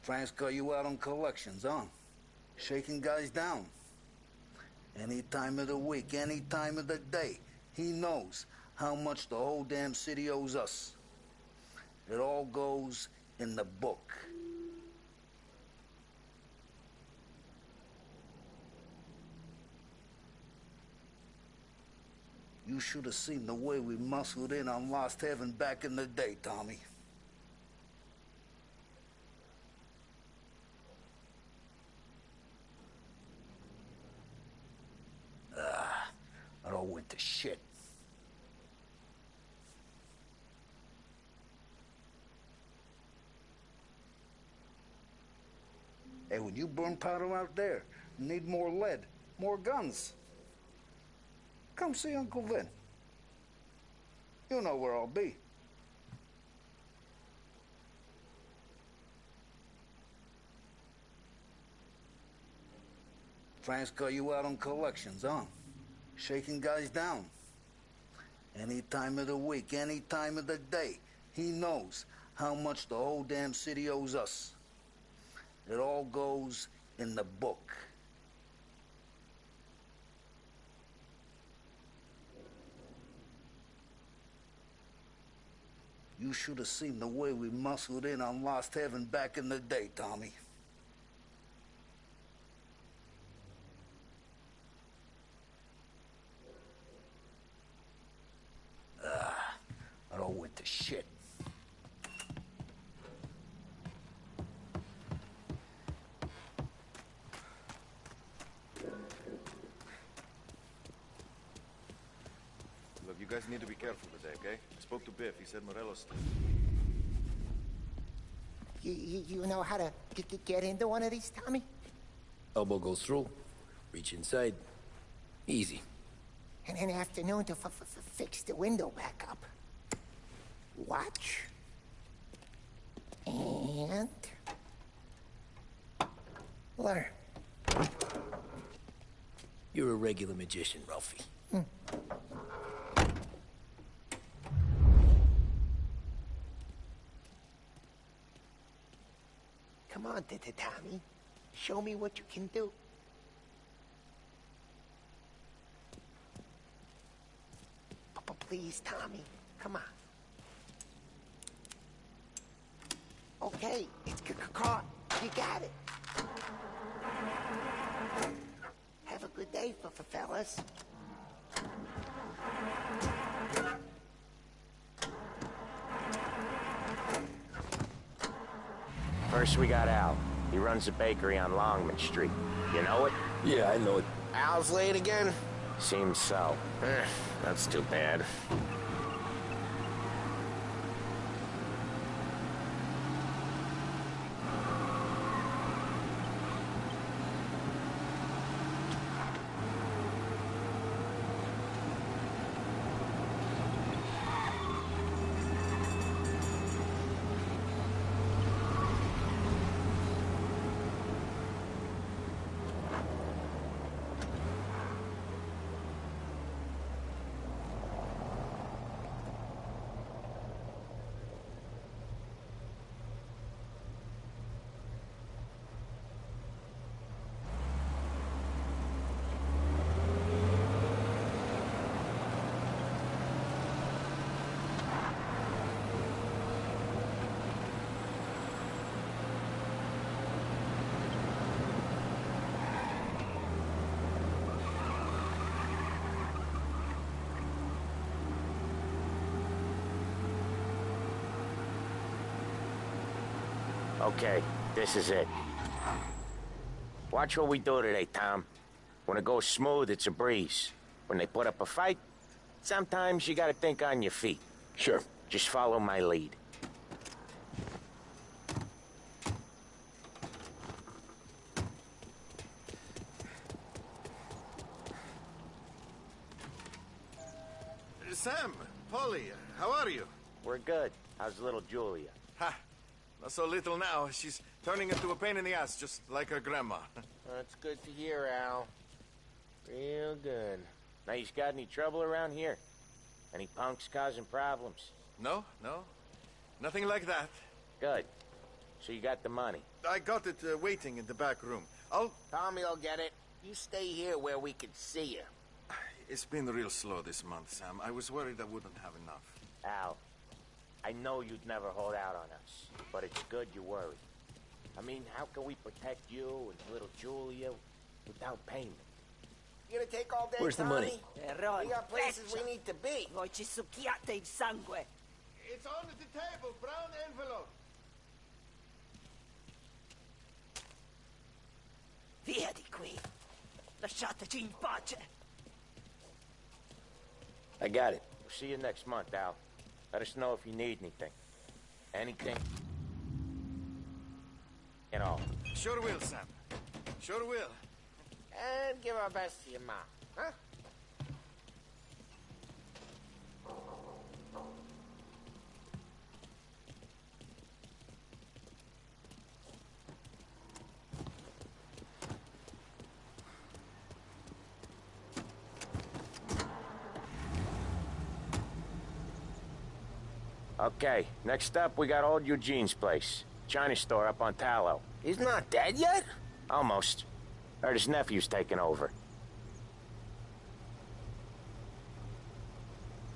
Frank's got you out on collections, huh? Shaking guys down. Any time of the week, any time of the day. He knows how much the whole damn city owes us. It all goes in the book. You should have seen the way we muscled in on Lost Heaven back in the day, Tommy. It all went to shit. Hey, when you burn powder out there, you need more lead, more guns. Come see Uncle Vin. You know where I'll be. Frank's got you out on collections, huh? Shaking guys down. Any time of the week, any time of the day, he knows how much the whole damn city owes us. It all goes in the book. You should have seen the way we muscled in on Lost Heaven back in the day, Tommy. It all went to shit. Look, you guys need to be careful today, okay? I spoke to Biff. He said Morelos. You know how to get into one of these, Tommy? Elbow goes through. Reach inside. Easy. And an afternoon to fix the window back up. Watch. And... learn. You're a regular magician, Ralphie. Come on, Tommy. Show me what you can do. Please, Tommy. Come on. Okay, it's caught. You got it. Have a good day, fellas. First we got Al. He runs a bakery on Longman Street. You know it? Yeah, I know it. Al's late again? Seems so. That's too bad. Okay, this is it. Watch what we do today, Tom. When it goes smooth, it's a breeze. When they put up a fight, sometimes you gotta think on your feet. Sure. Just follow my lead. Sam, Polly, how are you? We're good. How's little Julia? Ha! Not so little now. She's turning into a pain in the ass, just like her grandma. That's good to hear, Al. Real good. Now, you got any trouble around here? Any punks causing problems? No. Nothing like that. Good. So you got the money? I got it waiting in the back room. Tommy'll get it. You stay here where we can see you. It's been real slow this month, Sam. I was worried I wouldn't have enough. Al, I know you'd never hold out on us, but it's good you worry. I mean, how can we protect you and little Julia without payment? You gonna take all day, Where's the money? Tommy? We got places we need to be. Voce succhiate il sangue. It's under the table, brown envelope. Via di qui. Lasciateci in pace. I got it. We'll see you next month, Al. Let us know if you need anything. Anything. At all. Sure will, Sam. Sure will. And give our best to your mom, huh? Okay, next up, we got old Eugene's place. China store up on Tallow. He's not dead yet? Almost. Heard his nephew's taking over.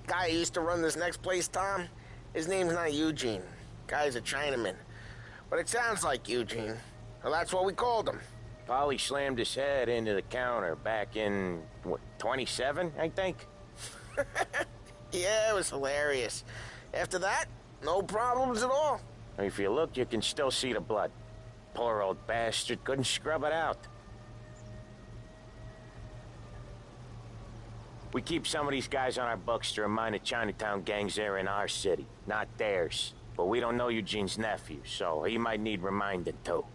Guy who used to run this next place, Tom, his name's not Eugene. Guy's a Chinaman. But it sounds like Eugene. Well, that's what we called him. Polly slammed his head into the counter back in, what, 27, I think? Yeah, it was hilarious. After that, no problems at all. If you look, you can still see the blood. Poor old bastard couldn't scrub it out. We keep some of these guys on our books to remind the Chinatown gangs they're in our city, not theirs. But we don't know Eugene's nephew, so he might need reminding too.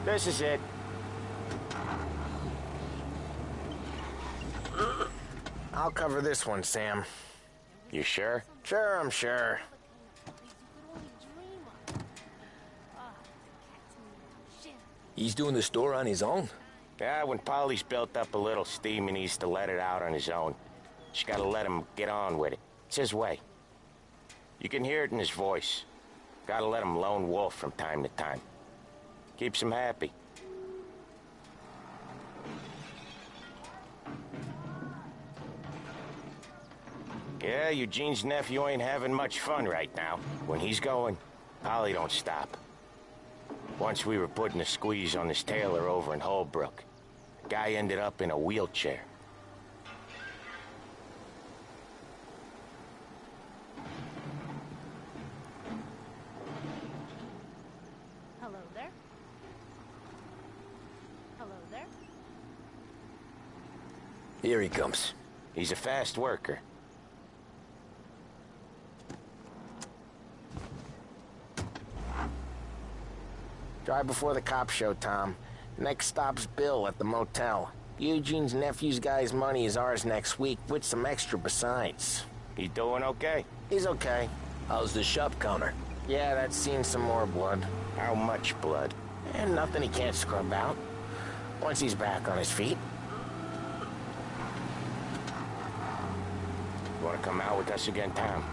This is it. I'll cover this one, Sam. You sure? Sure, I'm sure. He's doing the store on his own? Yeah, when Polly's built up a little steam, he needs to let it out on his own. Just gotta let him get on with it. It's his way. You can hear it in his voice. Gotta let him lone wolf from time to time. Keeps him happy. Yeah, Eugene's nephew ain't having much fun right now. When he's going, Polly don't stop. Once we were putting a squeeze on this tailor over in Holbrook. The guy ended up in a wheelchair. Hello there. Hello there. Here he comes. He's a fast worker. Drive before the cops show, Tom. Next stop's Bill at the motel. Eugene's nephew's guy's money is ours next week, with some extra besides. He doing okay? He's okay. How's the shop counter? Yeah, that's seen some more blood. How much blood? And nothing he can't scrub out. Once he's back on his feet. You wanna come out with us again, Tom?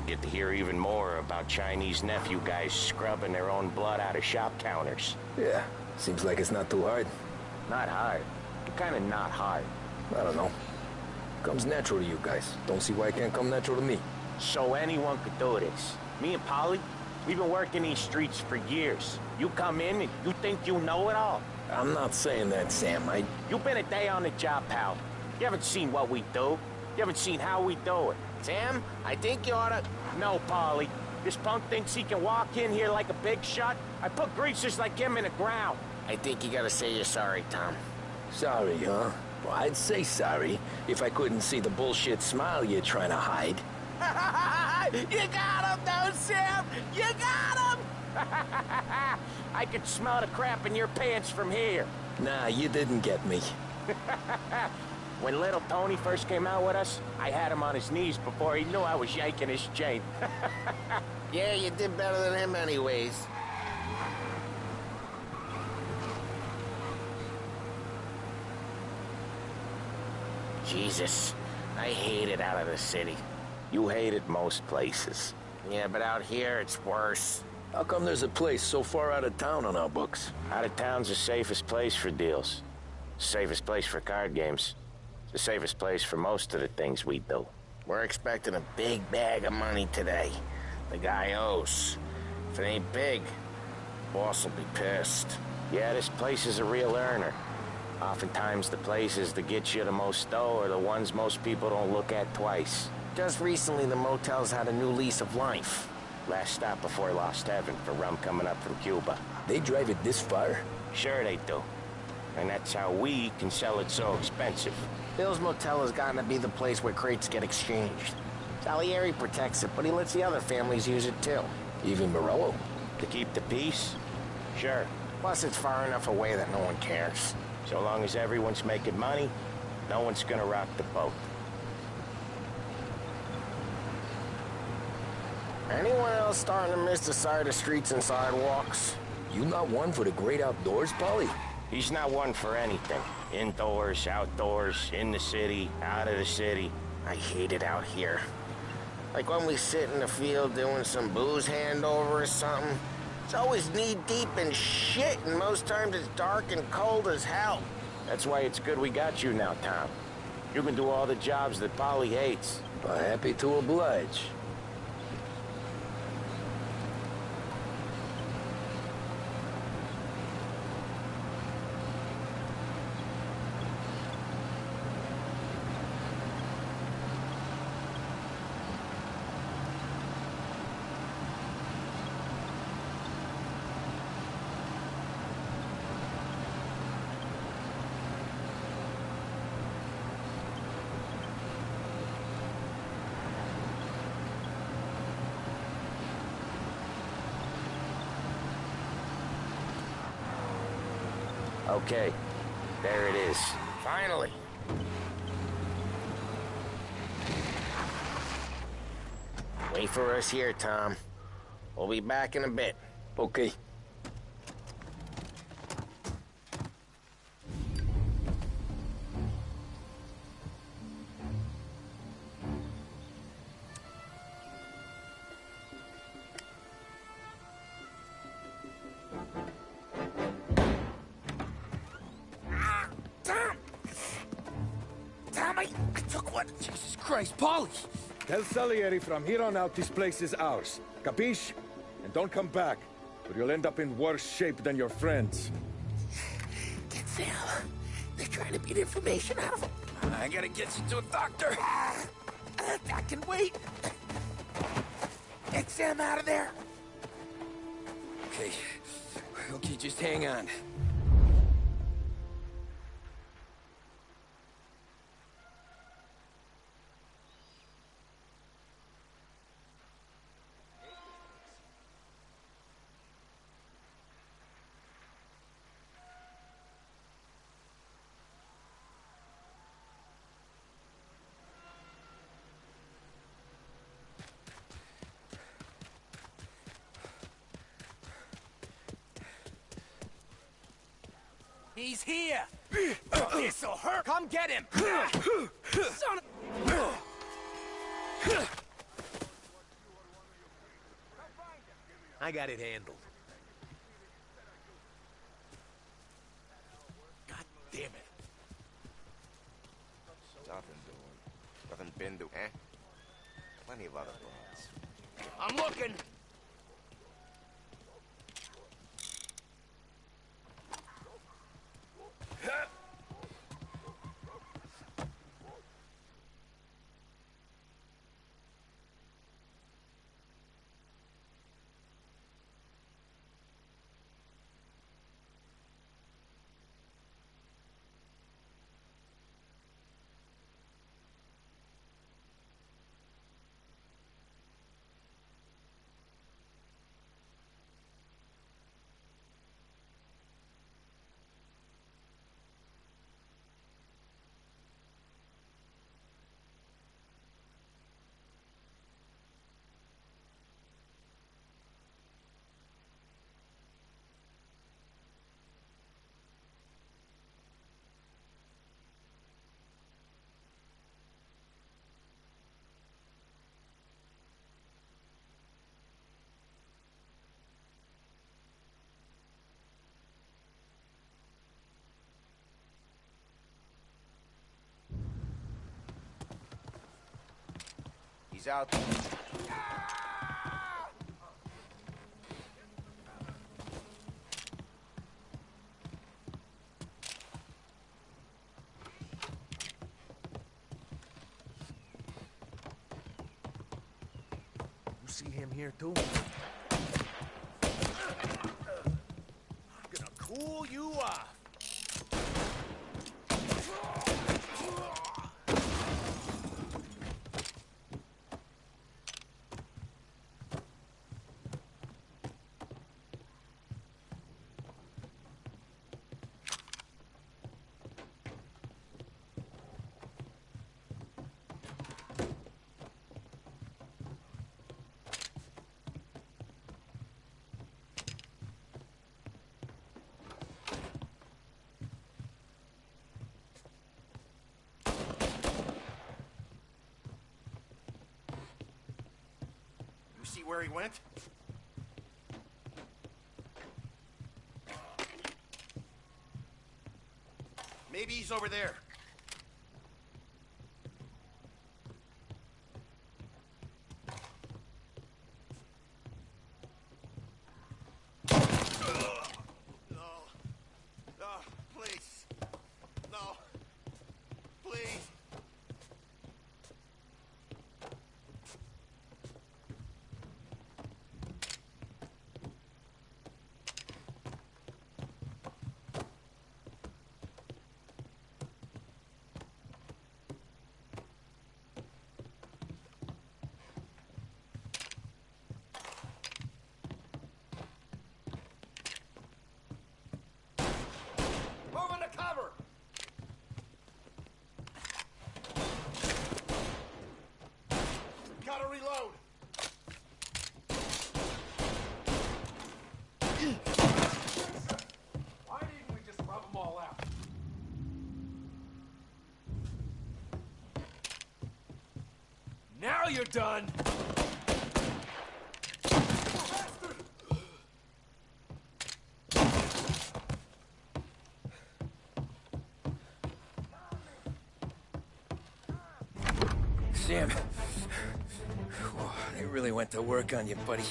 Get to hear even more about Chinese nephew guys scrubbing their own blood out of shop counters. Yeah, seems like it's not too hard. Not hard. Kinda not hard. I don't know. Comes natural to you guys. Don't see why it can't come natural to me. So anyone could do this. Me and Polly, we've been working these streets for years. You come in and you think you know it all. I'm not saying that, Sam. You've been a day on the job, pal. You haven't seen what we do. You haven't seen how we do it. Sam, I think you oughta... No, Polly. This punk thinks he can walk in here like a big shot. I put greasers like him in the ground. I think you gotta say you're sorry, Tom. Sorry, huh? Well, I'd say sorry if I couldn't see the bullshit smile you're trying to hide. You got him, though, Sam! You got him! I could smell the crap in your pants from here. Nah, you didn't get me. When little Tony first came out with us, I had him on his knees before he knew I was yanking his chain. Yeah, you did better than him anyways. Jesus, I hate it out of the city. You hate it most places. Yeah, but out here it's worse. How come there's a place so far out of town on our books? Out of town's the safest place for deals. Safest place for card games. The safest place for most of the things we do. We're expecting a big bag of money today. The guy owes. If it ain't big, boss will be pissed. Yeah, this place is a real earner. Oftentimes the places that get you the most dough are the ones most people don't look at twice. Just recently the motel's had a new lease of life. Last stop before Lost Heaven for rum coming up from Cuba. They drive it this far? Sure they do. And that's how we can sell it so expensive. Bill's motel has gotten to be the place where crates get exchanged. Salieri protects it, but he lets the other families use it too. Even Morello? To keep the peace? Sure. Plus it's far enough away that no one cares. So long as everyone's making money, no one's gonna rock the boat. Anyone else starting to miss the side of streets and sidewalks? You not one for the great outdoors, Polly? He's not one for anything. Indoors, outdoors, in the city, out of the city. I hate it out here. Like when we sit in the field doing some booze handover or something. It's always knee-deep in shit, and most times it's dark and cold as hell. That's why it's good we got you now, Tom. You can do all the jobs that Polly hates. Happy to oblige. Okay, there it is. Finally. Wait for us here, Tom. We'll be back in a bit. Okay. I took What? Jesus Christ, Paulie! Tell Salieri from here on out this place is ours. Capiche? And don't come back, or you'll end up in worse shape than your friends. Get Sam. They're trying to beat information out of him. I gotta get you to a doctor. I can wait. Get Sam out of there. Okay, just hang on. He's here! This'll hurt! Come get him! Son of... I got it handled. God damn it. Nothing been doing, eh? Plenty of other things. I'm looking! He's out. You see him here too? I'm gonna cool you off. See where he went? Maybe he's over there. Reload. Why didn't we just rub them all out? Now you're done. Sam. They really went to work on you, buddy.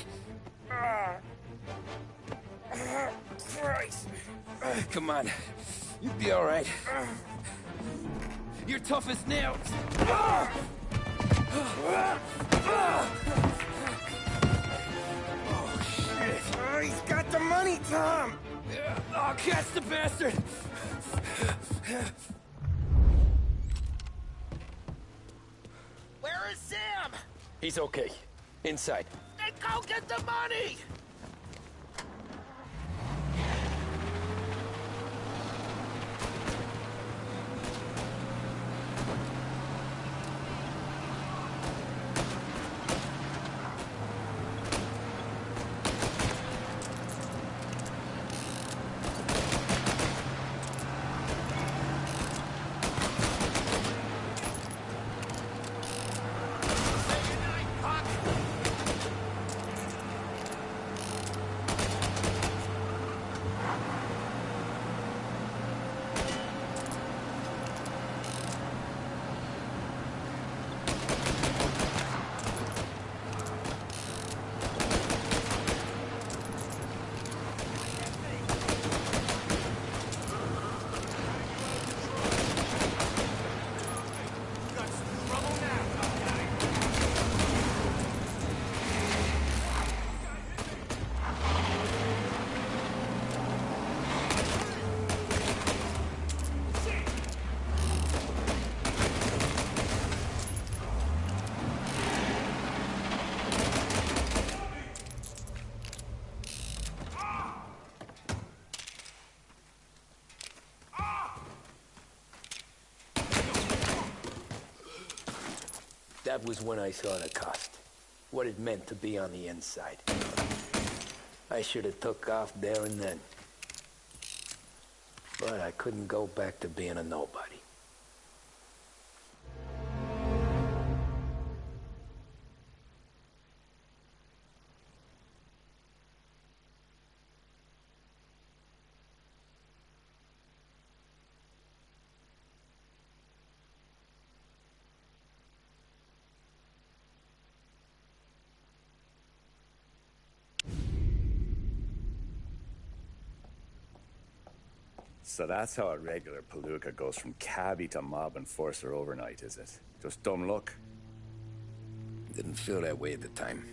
Christ. Come on. You'll be all right. You're tough as nails. Oh, shit. Oh, he's got the money, Tom. Oh, catch the bastard. Where is Sam? He's okay. Inside. Then go get the money! That was when I saw the cost. What it meant to be on the inside. I should have took off there and then. But I couldn't go back to being a nobody. So that's how a regular palooka goes from cabbie to mob enforcer overnight, is it? Just dumb luck? Didn't feel that way at the time.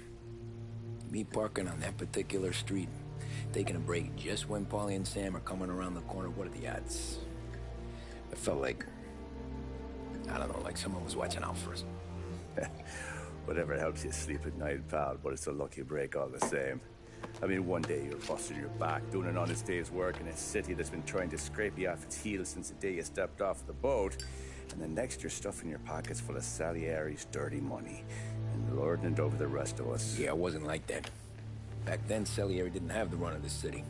Me parking on that particular street, taking a break just when Paulie and Sam are coming around the corner, what are the odds? I felt like, I don't know, like someone was watching out for us. Whatever helps you sleep at night, pal, but it's a lucky break all the same. I mean, one day you're busting your back, doing an honest day's work in a city that's been trying to scrape you off its heels since the day you stepped off the boat, and the next you're stuffing your pockets full of Salieri's dirty money and lording it over the rest of us. Yeah, it wasn't like that. Back then, Salieri didn't have the run of the city.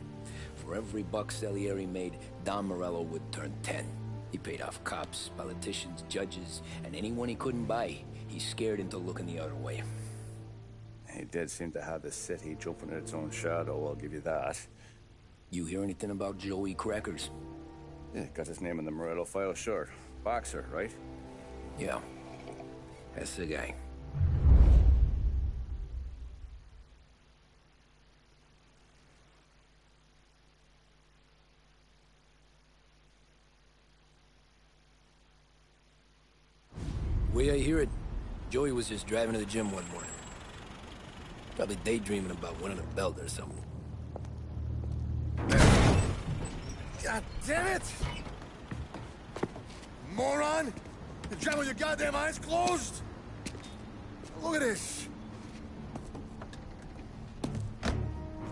For every buck Salieri made, Don Morello would turn 10. He paid off cops, politicians, judges, and anyone he couldn't buy, he scared into looking the other way. He did seem to have the city jumping in its own shadow, I'll give you that. You hear anything about Joey Crackers? Yeah, got his name in the Morello file, sure. Boxer, right? Yeah, that's the guy. Way I hear it, Joey was just driving to the gym one morning. Probably daydreaming about winning a belt or something. God damn it! Moron! You driving with your goddamn eyes closed? Look at this!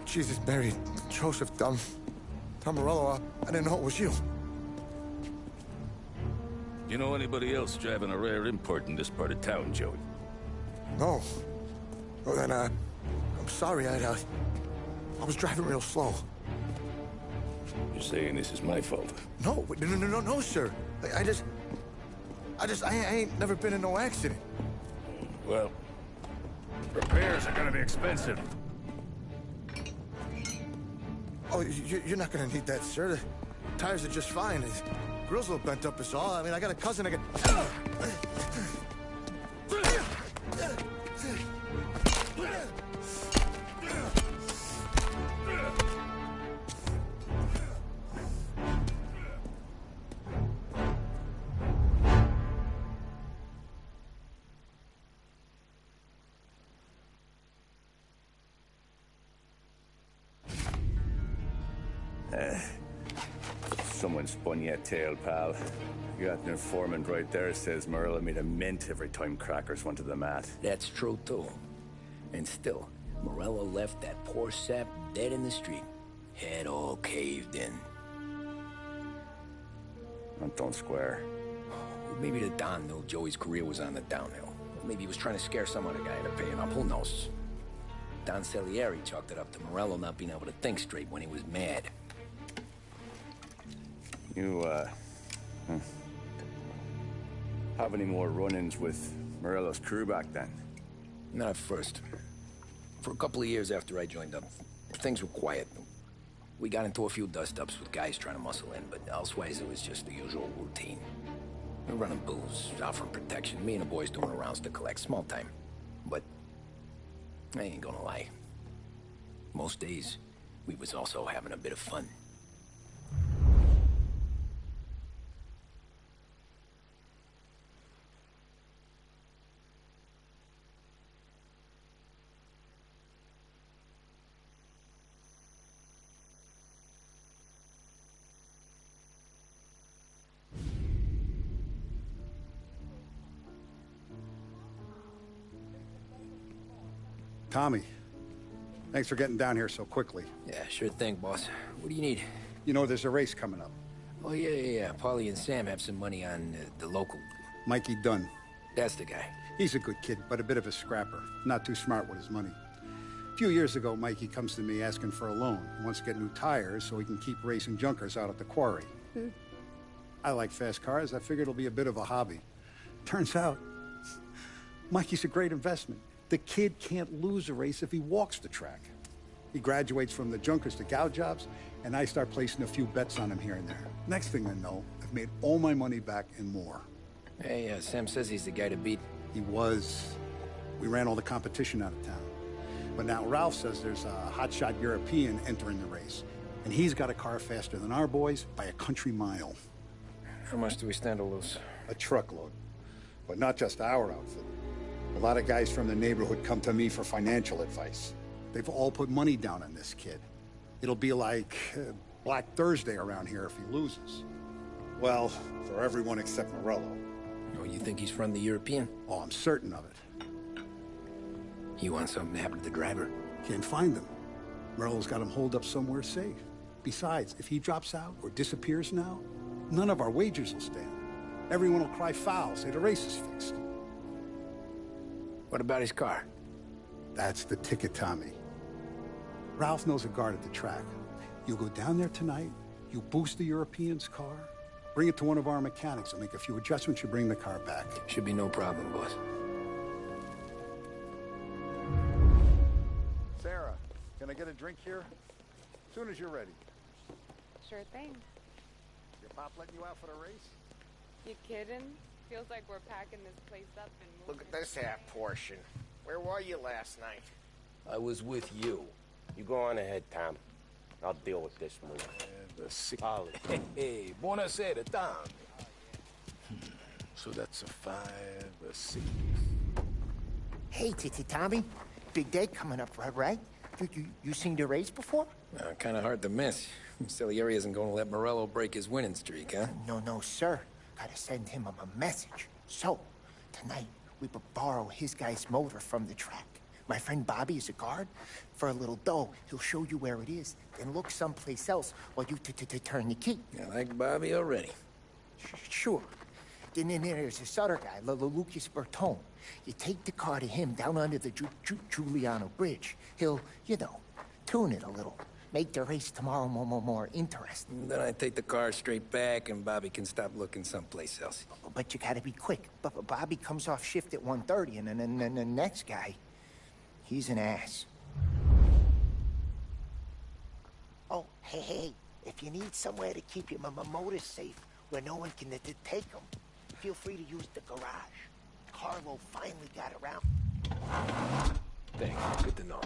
Jesus, Mary, Joseph, Tom Morello, I didn't know it was you. You know anybody else driving a rare import in this part of town, Joey? No. Well, then, I'm sorry, I was driving real slow. You're saying this is my fault? No, no, sir. I ain't never been in no accident. Well, repairs are gonna be expensive. Oh, you're not gonna need that, sir. The tires are just fine. The grill's a little bent up is all. I mean, I got a cousin I can... Someone spun you a tale, pal. You got an informant right there says Morello made a mint every time crackers went to the mat. That's true, too. And still, Morello left that poor sap dead in the street. Head all caved in. That don't square. Maybe the Don knew Joey's career was on the downhill. Maybe he was trying to scare some other guy into paying up. Who knows? Don Salieri chalked it up to Morello not being able to think straight when he was mad. You, have any more run-ins with Morello's crew back then? Not at first. For a couple of years after I joined up, things were quiet. We got into a few dust-ups with guys trying to muscle in, but elsewise it was just the usual routine. We're running booze, offering protection, me and the boys doing the rounds to collect, small time. But I ain't gonna lie. Most days, we was also having a bit of fun. Tommy, thanks for getting down here so quickly. Yeah, sure thing, boss. What do you need? You know, there's a race coming up. Oh, yeah. Paulie and Sam have some money on the local. Mikey Dunn. That's the guy. He's a good kid, but a bit of a scrapper. Not too smart with his money. A few years ago, Mikey comes to me asking for a loan. He wants to get new tires so he can keep racing junkers out at the quarry. I like fast cars. I figured it'll be a bit of a hobby. Turns out, Mikey's a great investment. The kid can't lose a race if he walks the track. He graduates from the junkers to gal jobs, and I start placing a few bets on him here and there. Next thing I know, I've made all my money back and more. Hey, Sam says he's the guy to beat. He was. We ran all the competition out of town. But now Ralph says there's a hotshot European entering the race, and he's got a car faster than our boys by a country mile. How much do we stand to lose? A truckload. But not just our outfit. A lot of guys from the neighborhood come to me for financial advice. They've all put money down on this kid. It'll be like Black Thursday around here if he loses. Well, for everyone except Morello. Oh, you think he's from the European? Oh, I'm certain of it. You want something to happen to the driver? Can't find him. Morello's got him holed up somewhere safe. Besides, if he drops out or disappears now, none of our wagers will stand. Everyone will cry foul, say the race is fixed. What about his car? That's the ticket, Tommy. Ralph knows a guard at the track. You go down there tonight, you boost the European's car, bring it to one of our mechanics, and make a few adjustments, you bring the car back. Should be no problem, boss. Sarah, can I get a drink here? As soon as you're ready. Sure thing. Your pop letting you out for the race? You kidding? Feels like we're packing this place up and moving. Look at this half portion. Where were you last night? I was with you. You go on ahead, Tom. I'll deal with this move. Hey, buonasera, Tom. So that's a 5, a 6. Hey, Tommy. Big day coming up, right? You seen the race before? Kind of hard to miss. Salieri isn't going to let Morello break his winning streak, huh? No, sir. Gotta send him a message. So, tonight, we borrow his guy's motor from the track. My friend Bobby is a guard. For a little dough, he'll show you where it is, then look someplace else while you turn the key. I like Bobby already. Sure. Then there's this other guy, Lucas Bertone. You take the car to him down under the Giuliano Bridge. He'll, tune it a little. Make the race tomorrow more interesting. Then I take the car straight back, and Bobby can stop looking someplace else. But you gotta be quick. But Bobby comes off shift at 1:30, and then the next guy, he's an ass. Oh, hey, if you need somewhere to keep your motor safe, where no one can take them, feel free to use the garage. Carlo finally got around. Thanks, good to know.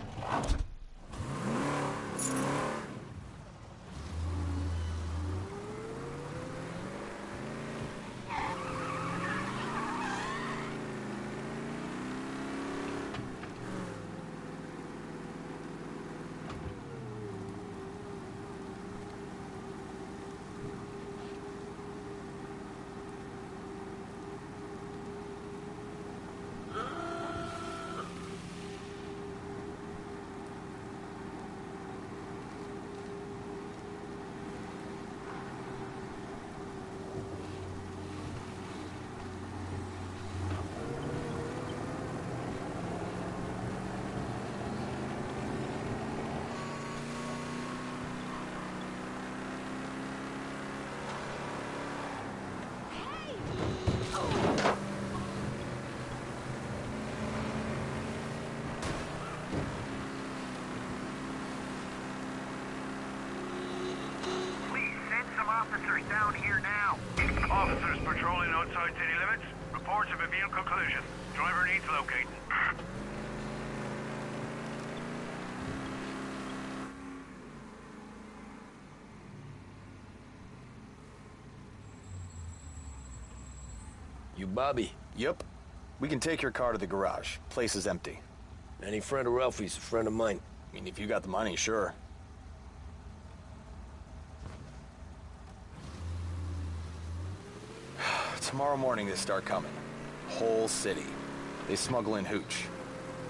outside city limits. Reports of a vehicle collision. Driver needs locating. You Bobby? Yep. We can take your car to the garage. Place is empty. Any friend of Ralphie's a friend of mine. I mean, if you got the money, sure. Tomorrow morning they start coming. Whole city. They smuggle in hooch.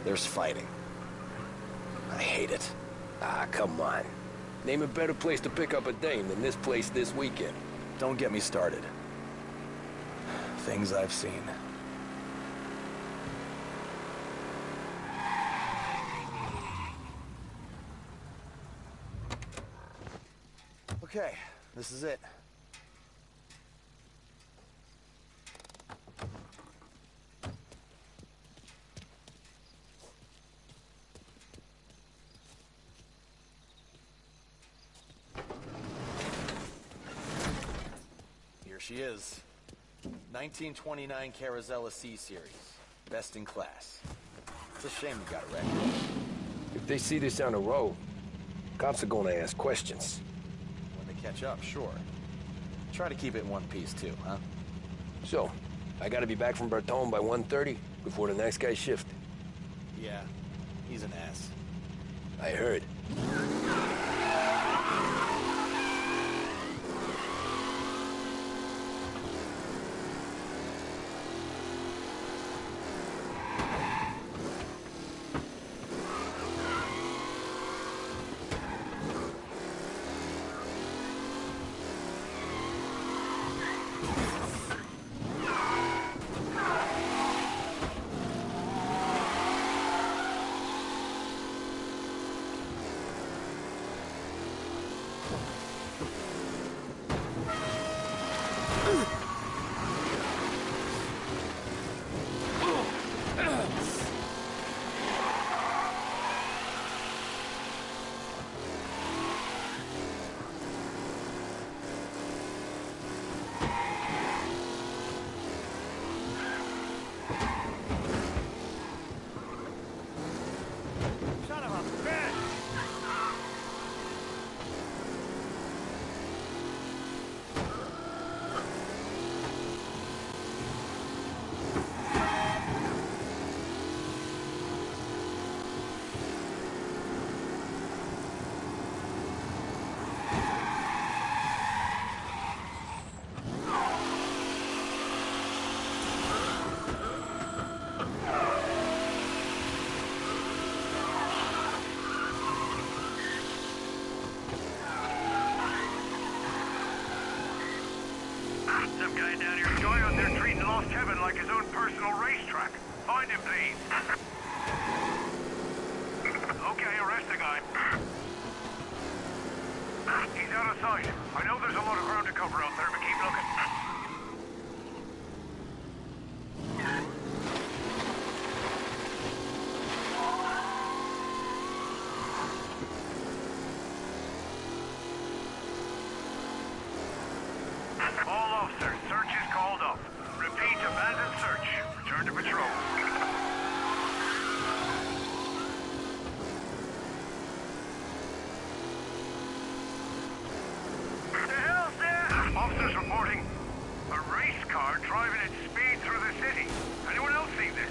There's fighting. I hate it. Ah, come on. Name a better place to pick up a dame than this place this weekend. Don't get me started. Things I've seen. Okay, this is it. Here she is. 1929 Carazella C-Series. Best in class. It's a shame you got a wreck. If they see this on the road, cops are gonna ask questions. When they catch up, sure. Try to keep it in one piece, too, huh? So, I gotta be back from Bertone by 1:30 before the next guy's shift. Yeah, he's an ass. I heard. Some guy down here going out there treating Lost Heaven like his own personal racetrack. Find him, please. Okay, arrest the guy. He's out of sight. I know there's a lot of ground to cover out there, but keep looking. All officers, search is called off. Repeat, abandoned search. Return to patrol. The hell's there? Officers reporting a race car driving at speed through the city. Anyone else see this?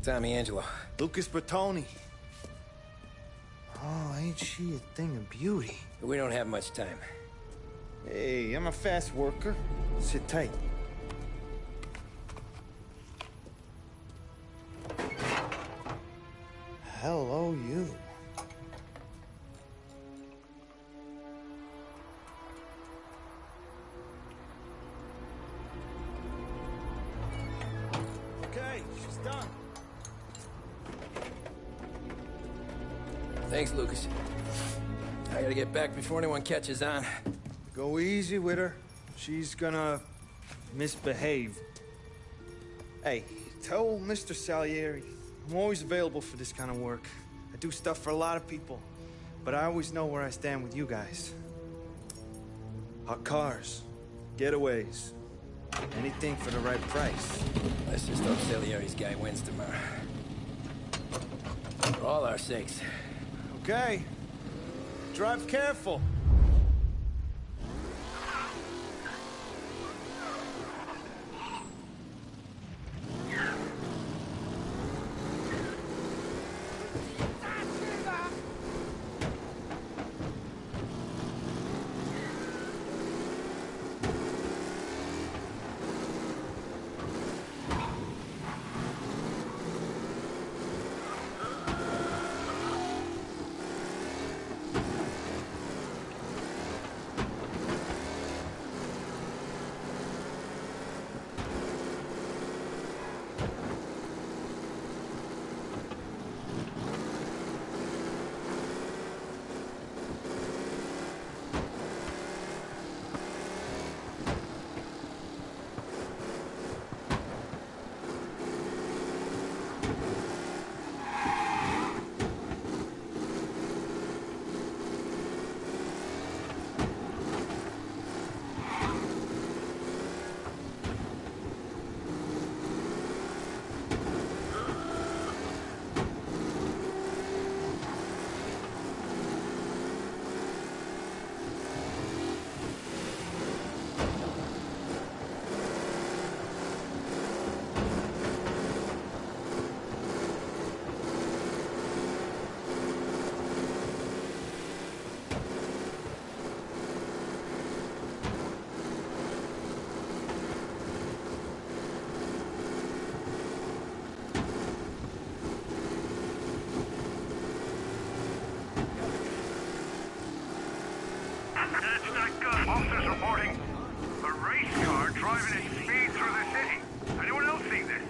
Tommy Angelo. Lucas Bertoni. Oh, ain't she a thing of beauty? We don't have much time. Hey, I'm a fast worker. Sit tight. Hello, you. done. Thanks, Lucas. I gotta get back before anyone catches on. Go easy with her. She's gonna misbehave. Hey, tell Mr. Salieri I'm always available for this kind of work. I do stuff for a lot of people, but I always know where I stand with you guys. Hot cars, getaways, anything for the right price. Let's just hope Salieri's guy wins tomorrow. For all our sakes. Okay. Drive careful. Officers reporting a race car driving at speed through the city. Anyone else see this?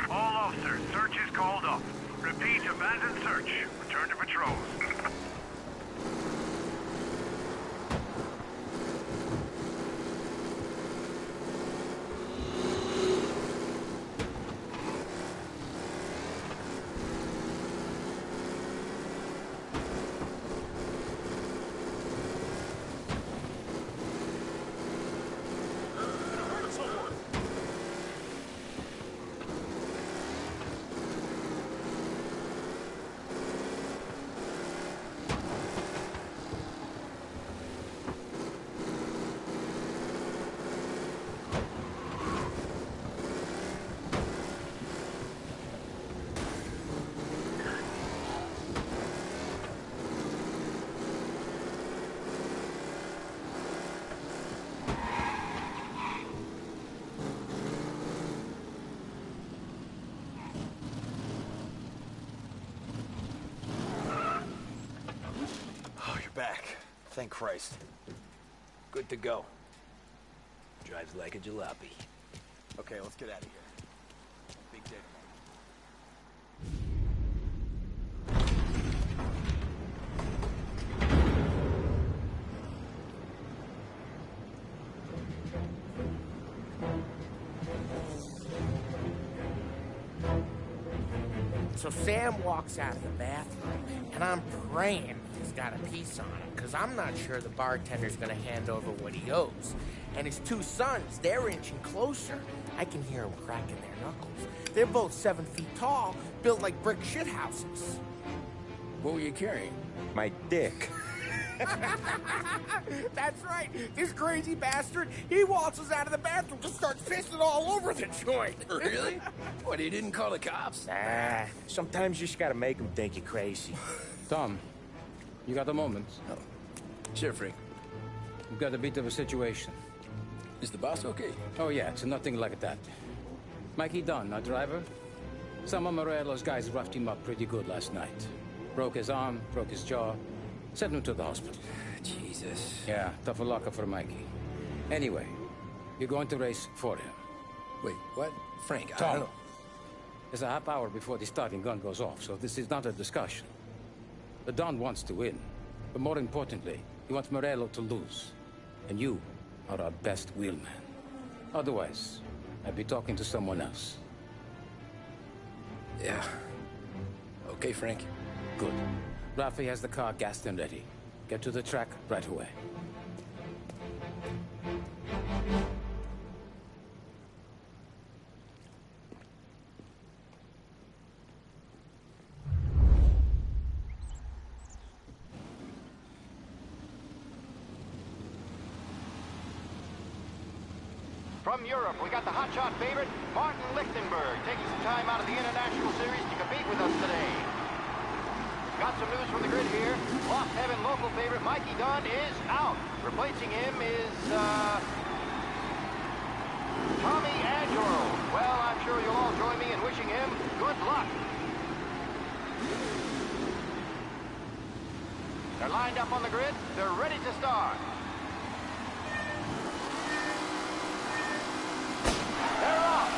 All officers, search is called off. Repeat, abandoned search. Return to patrols. Back. Thank Christ. Good to go. Drives like a jalopy. Okay, let's get out of here. Big day So Sam walks out of the bathroom, and I'm praying he's got a piece on him, because I'm not sure the bartender's going to hand over what he owes. And his two sons, they're inching closer. I can hear them cracking their knuckles. They're both 7 feet tall, built like brick shithouses. What were you carrying? My dick. That's right. This crazy bastard, he waltzes out of the bathroom and starts pissing all over the joint. Really? What, he didn't call the cops? Ah, sometimes you just gotta make them think you're crazy. Tom, you got a moment? Oh. Sure, Frank. We've got a bit of a situation. Is the boss okay? Oh, yeah, it's nothing like that. Mikey Dunn, our driver. Some of Morello's guys roughed him up pretty good last night. Broke his arm, broke his jaw, sent him to the hospital. Jesus. Yeah, tough luck for Mikey. Anyway, you're going to race for him. Wait, what? Frank, I Tom, don't know. there's a half hour before the starting gun goes off, so this is not a discussion. The Don wants to win, but more importantly, he wants Morello to lose. And you are our best wheelman. Otherwise, I'd be talking to someone else. Yeah. Okay, Frank. Good. Rafi has the car gassed and ready. Get to the track right away. From Europe, we got the hotshot favorite, Martin Lichtenberg, taking some time out of the International Series to compete with us today. Got some news from the grid here. Lost Heaven local favorite Mikey Dunn is out. Replacing him is, Tommy Angelo. Well, I'm sure you'll all join me in wishing him good luck. They're lined up on the grid. They're ready to start. They're off.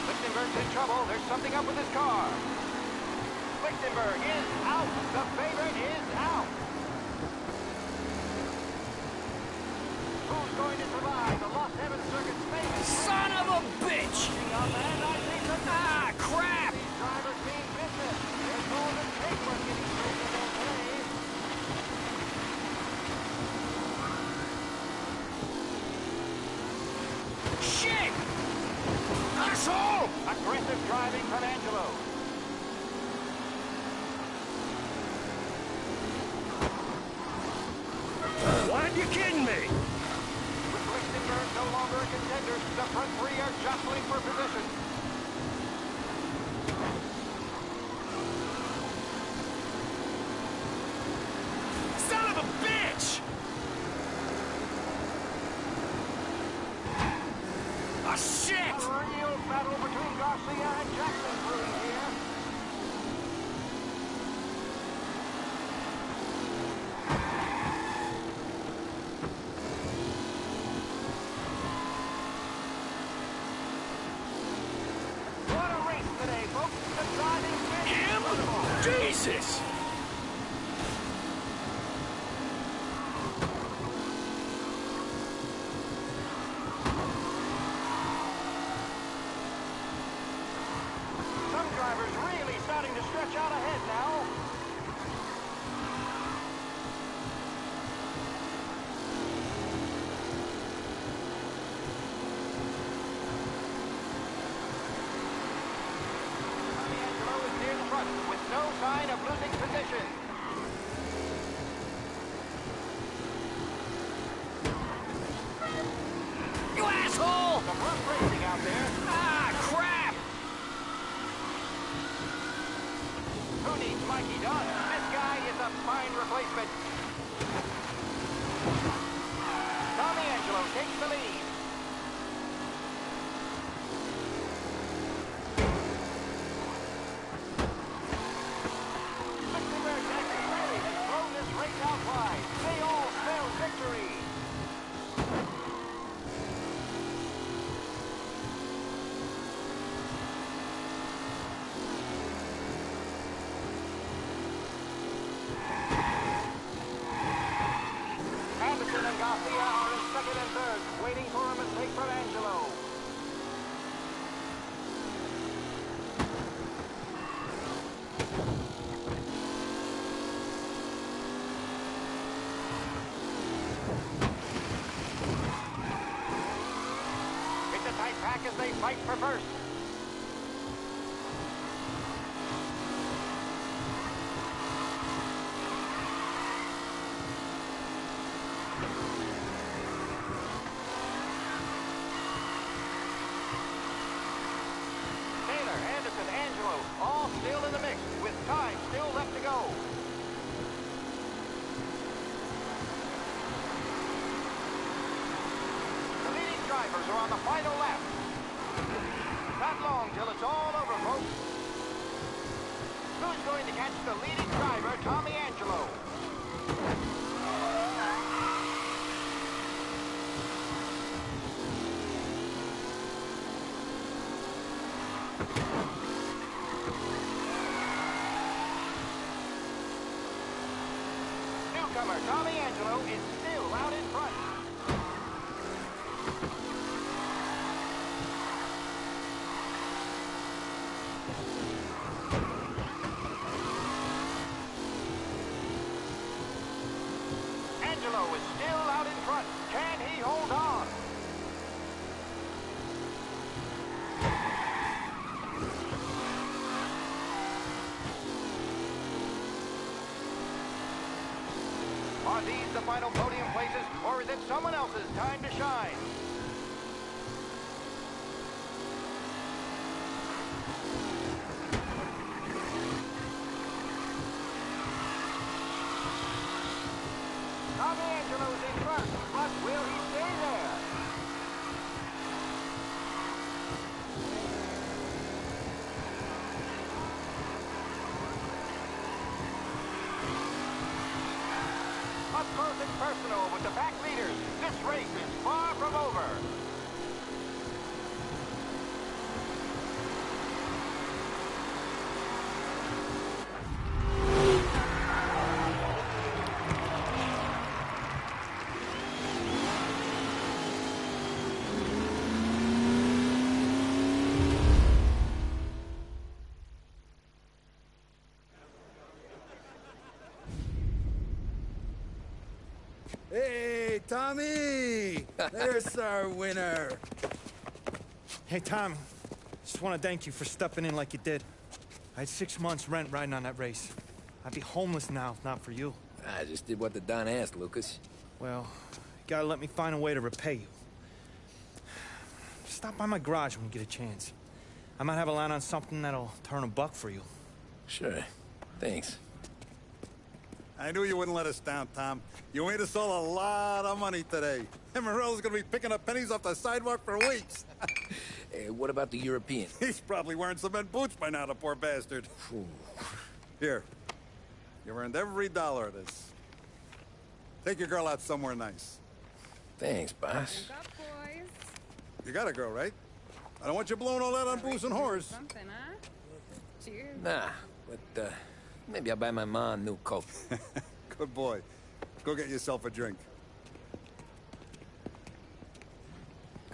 Lichtenberg's in trouble. There's something up with his car. Lichtenberg is out. The favorite is out. Who's going to survive the Lost Heaven Circuit's famous? Son of a bitch! Ah, crap! These drivers mean business. They're golden paper getting through to their play. Shit! Asshole! Aggressive driving from Angelo. Why are you kidding me? With Lichtenberg no longer a contender, the front three are jostling for position. Son of a bitch! Ah, shit! A real battle between Garcia and Jackson brewing here. What a race today, folks. The driving's been incredible. Jesus! Some drivers really starting to stretch out ahead now. Angelo is near the front with no sign of losing position. You asshole! Some rough racing out there. Ah, crap! Who needs Mikey Dunn? This guy is a fine replacement. Tommy Angelo takes the lead. Lichtenberg really has thrown this race out wide. They all spell victory. Anderson and Garcia are in second and third, waiting for a mistake from Angelo. It's a tight pack as they fight for first. Taylor, Anderson, Angelo, all still in the mix, with time still left to go. The leading drivers are on the final lap. Not long till it's all over, folks. Who's going to catch the leading driver, Tommy Angelo? Newcomer Tommy Angelo is still out in front. Angelo is still out in front. Can he hold on? Are these the final podium places, or is it someone else's time to shine? Tommy Angelo's in front, but will he stay there? Up close and personal with the back leaders. This race is far from over. Hey, Tommy! There's our winner. Hey, Tommy. Just want to thank you for stepping in like you did. I had 6 months rent riding on that race. I'd be homeless now if not for you. I just did what the Don asked, Lucas. Well, you gotta let me find a way to repay you. Stop by my garage when you get a chance. I might have a line on something that'll turn $1 for you. Sure. Thanks. I knew you wouldn't let us down, Tom. You made us all a lot of money today. And Morello's gonna be picking up pennies off the sidewalk for weeks. Hey, what about the European? He's probably wearing cement boots by now, the poor bastard. Here. You've earned every dollar of this. Take your girl out somewhere nice. Thanance, boss. Wake up, boys. You got a girl, right? I don't want you blowing all that on booze and whores. Something, huh? Cheers. Nah, but, maybe I'll buy my ma a new coat. Good boy. Go get yourself a drink.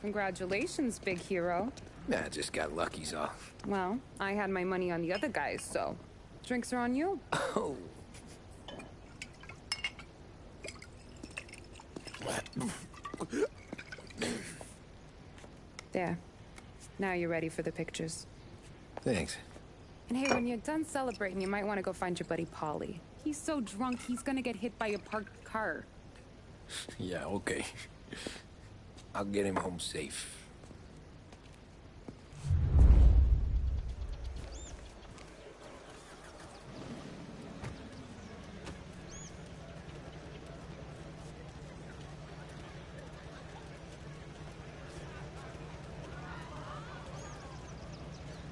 Congratulations, big hero. Nah, I just got lucky's off. Well, I had my money on the other guys, so drinks are on you. Oh. There. Now you're ready for the pictures. Thanks. And hey, when you're done celebrating, you might want to go find your buddy Paulie. He's so drunk, he's gonna get hit by a parked car. Yeah, okay. I'll get him home safe.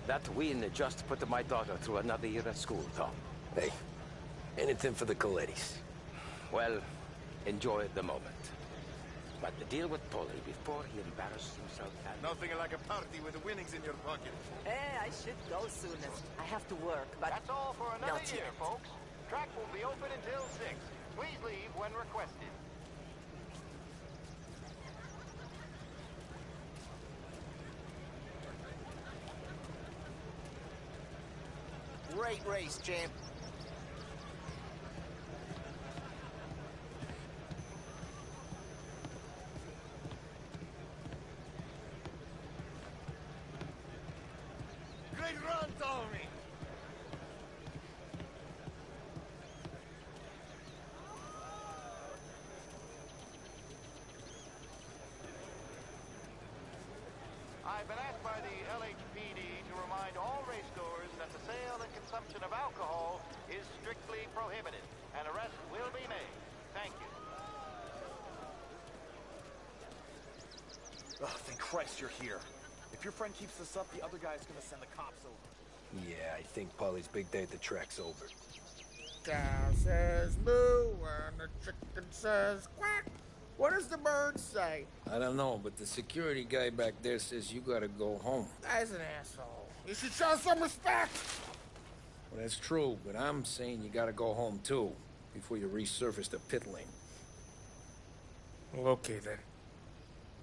That win just put my daughter through another year at school, Tom. Hey, anything for the Colettis. Well, enjoy the moment. But the deal with Paulie before he embarrassed himself and... Nothing like a party with the winnings in your pocket. Hey, I should go soon. I have to work, but... That's all for another not year, yet. folks. Track will be open until 6. Please leave when requested. Great race, champ. Great run, Tommy! I've been asked by the LHPD to remind all racegoers that the sale and consumption of alcohol is strictly prohibited. An arrest will be made. Thank you. Oh, thank Christ you're here. If your friend keeps this up, the other guy's gonna send the cops over. Yeah, I think Polly's big day at the track's over. Cow says moo and the chicken says quack. What does the bird say? I don't know, but the security guy back there says you gotta go home. Guy's an asshole. You should show some respect. Well, that's true, but I'm saying you gotta go home too, before you resurface the pit lane. Well, okay then.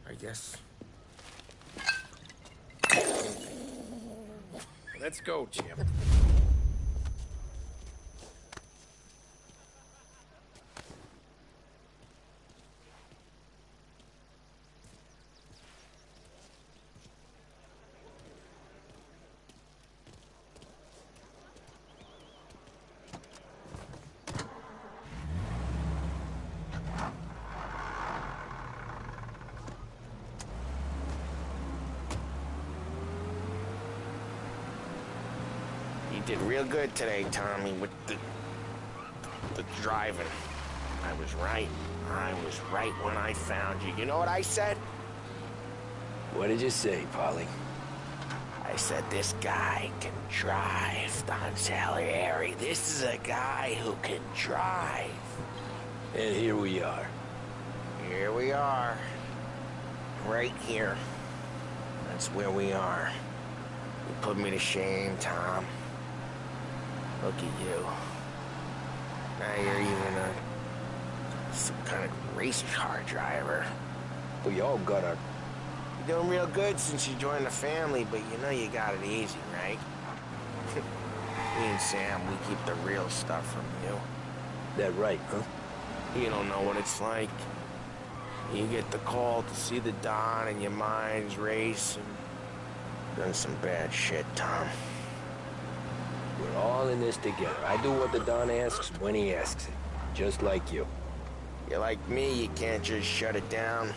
I guess. Let's go, champ. You did real good today, Tommy, with the driving. I was right. I was right when I found you. You know what I said? What did you say, Polly? I said, this guy can drive, Don Salieri. This is a guy who can drive. And here we are. Here we are. Right here. That's where we are. You put me to shame, Tom. Look at you. Now you're even some kind of race car driver. We all got our... You're doing real good since you joined the family, but you know you got it easy, right? Me and Sam, we keep the real stuff from you. That right, huh? You don't know what it's like. You get the call to see the Don and your mind's racing. Done some bad shit, Tom. We're all in this together. I do what the Don asks when he asks it. Just like you. You're like me, you can't just shut it down.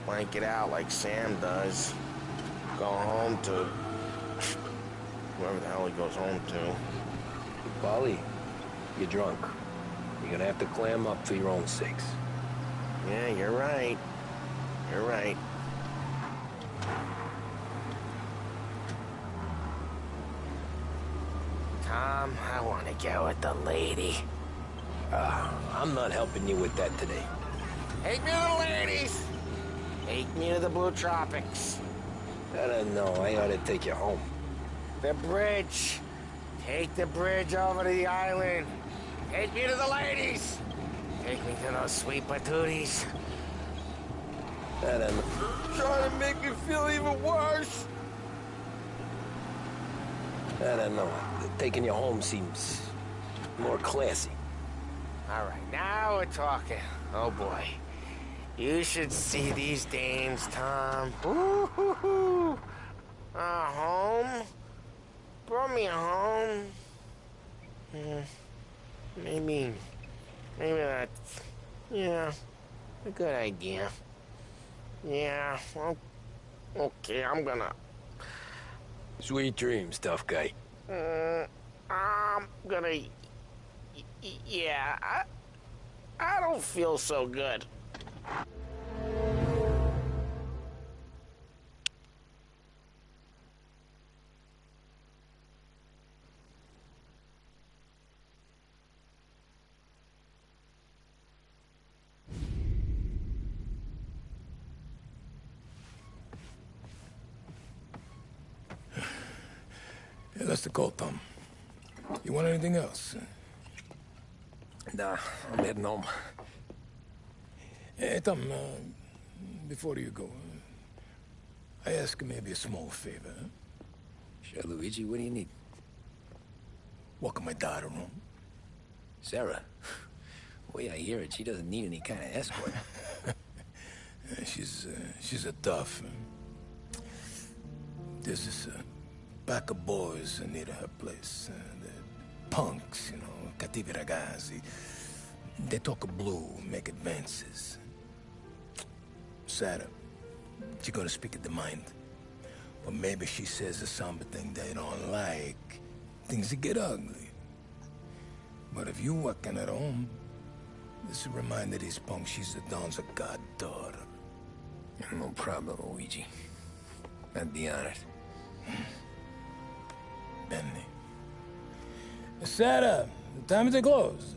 Blank it out like Sam does. Go home to... whoever the hell he goes home to. Polly, you're drunk. You're gonna have to clam up for your own sakes. Yeah, you're right. You're right. Tom, I want to go with the lady. I'm not helping you with that today. Take me to the ladies! Take me to the Blue Tropics. I don't know. I ought to take you home. The bridge. Take the bridge over to the island. Take me to the ladies. Take me to those sweet patooties. I don't know. Trying to make me feel even worse. I don't know. Taking you home seems more classy. All right, now we're talking. Oh, boy. You should see these dames, Tom. Ooh, home? Brought me home. Maybe that's, yeah, a good idea. Yeah, well, okay, I'm gonna... Sweet dreams, tough guy. I'm gonna... Yeah, I don't feel so good. Yeah, that's the call, Tom. You want anything else? Nah, I'm heading home. Hey, Tom, before you go, I ask maybe a small favor. Sure, Luigi, what do you need? Walk my daughter home. Sarah? The way I hear it, she doesn't need any kind of escort. She's a tough. There's this pack of boys near her place. The punks, you know, cattivi ragazzi. They talk blue, make advances. Sarah, she's gonna speak at the mind. Or maybe she says something they don't like. Things get ugly. But if you walking at home, this reminder these punks she's the Don's a goddaughter. No problem, Luigi. I'd be honored. Benny. Sarah, time to close.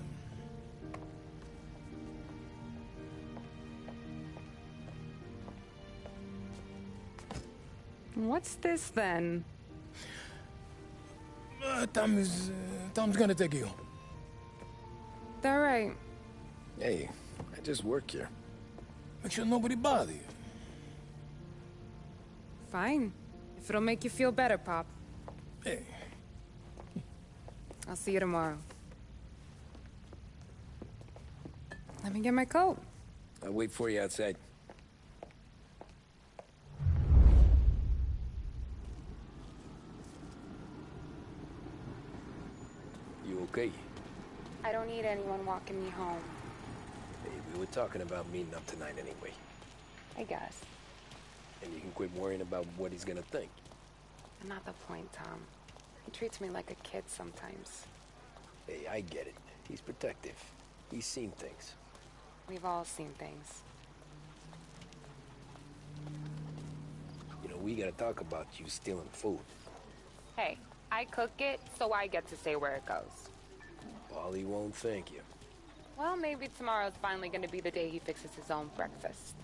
What's this then? Tom's gonna take you. All right. Hey, I just work here. Make sure nobody bother you. Fine. If it'll make you feel better, Pop. Hey. I'll see you tomorrow. Let me get my coat. I'll wait for you outside. You okay? I don't need anyone walking me home. Hey, we were talking about meeting up tonight anyway. I guess. And you can quit worrying about what he's gonna think. Not the point, Tom. He treats me like a kid sometimes. Hey, I get it. He's protective. He's seen things. We've all seen things. You know, we gotta talk about you stealing food. Hey, I cook it, so I get to say where it goes. Paulie won't thank you. Well, maybe tomorrow's finally gonna be the day he fixes his own breakfast.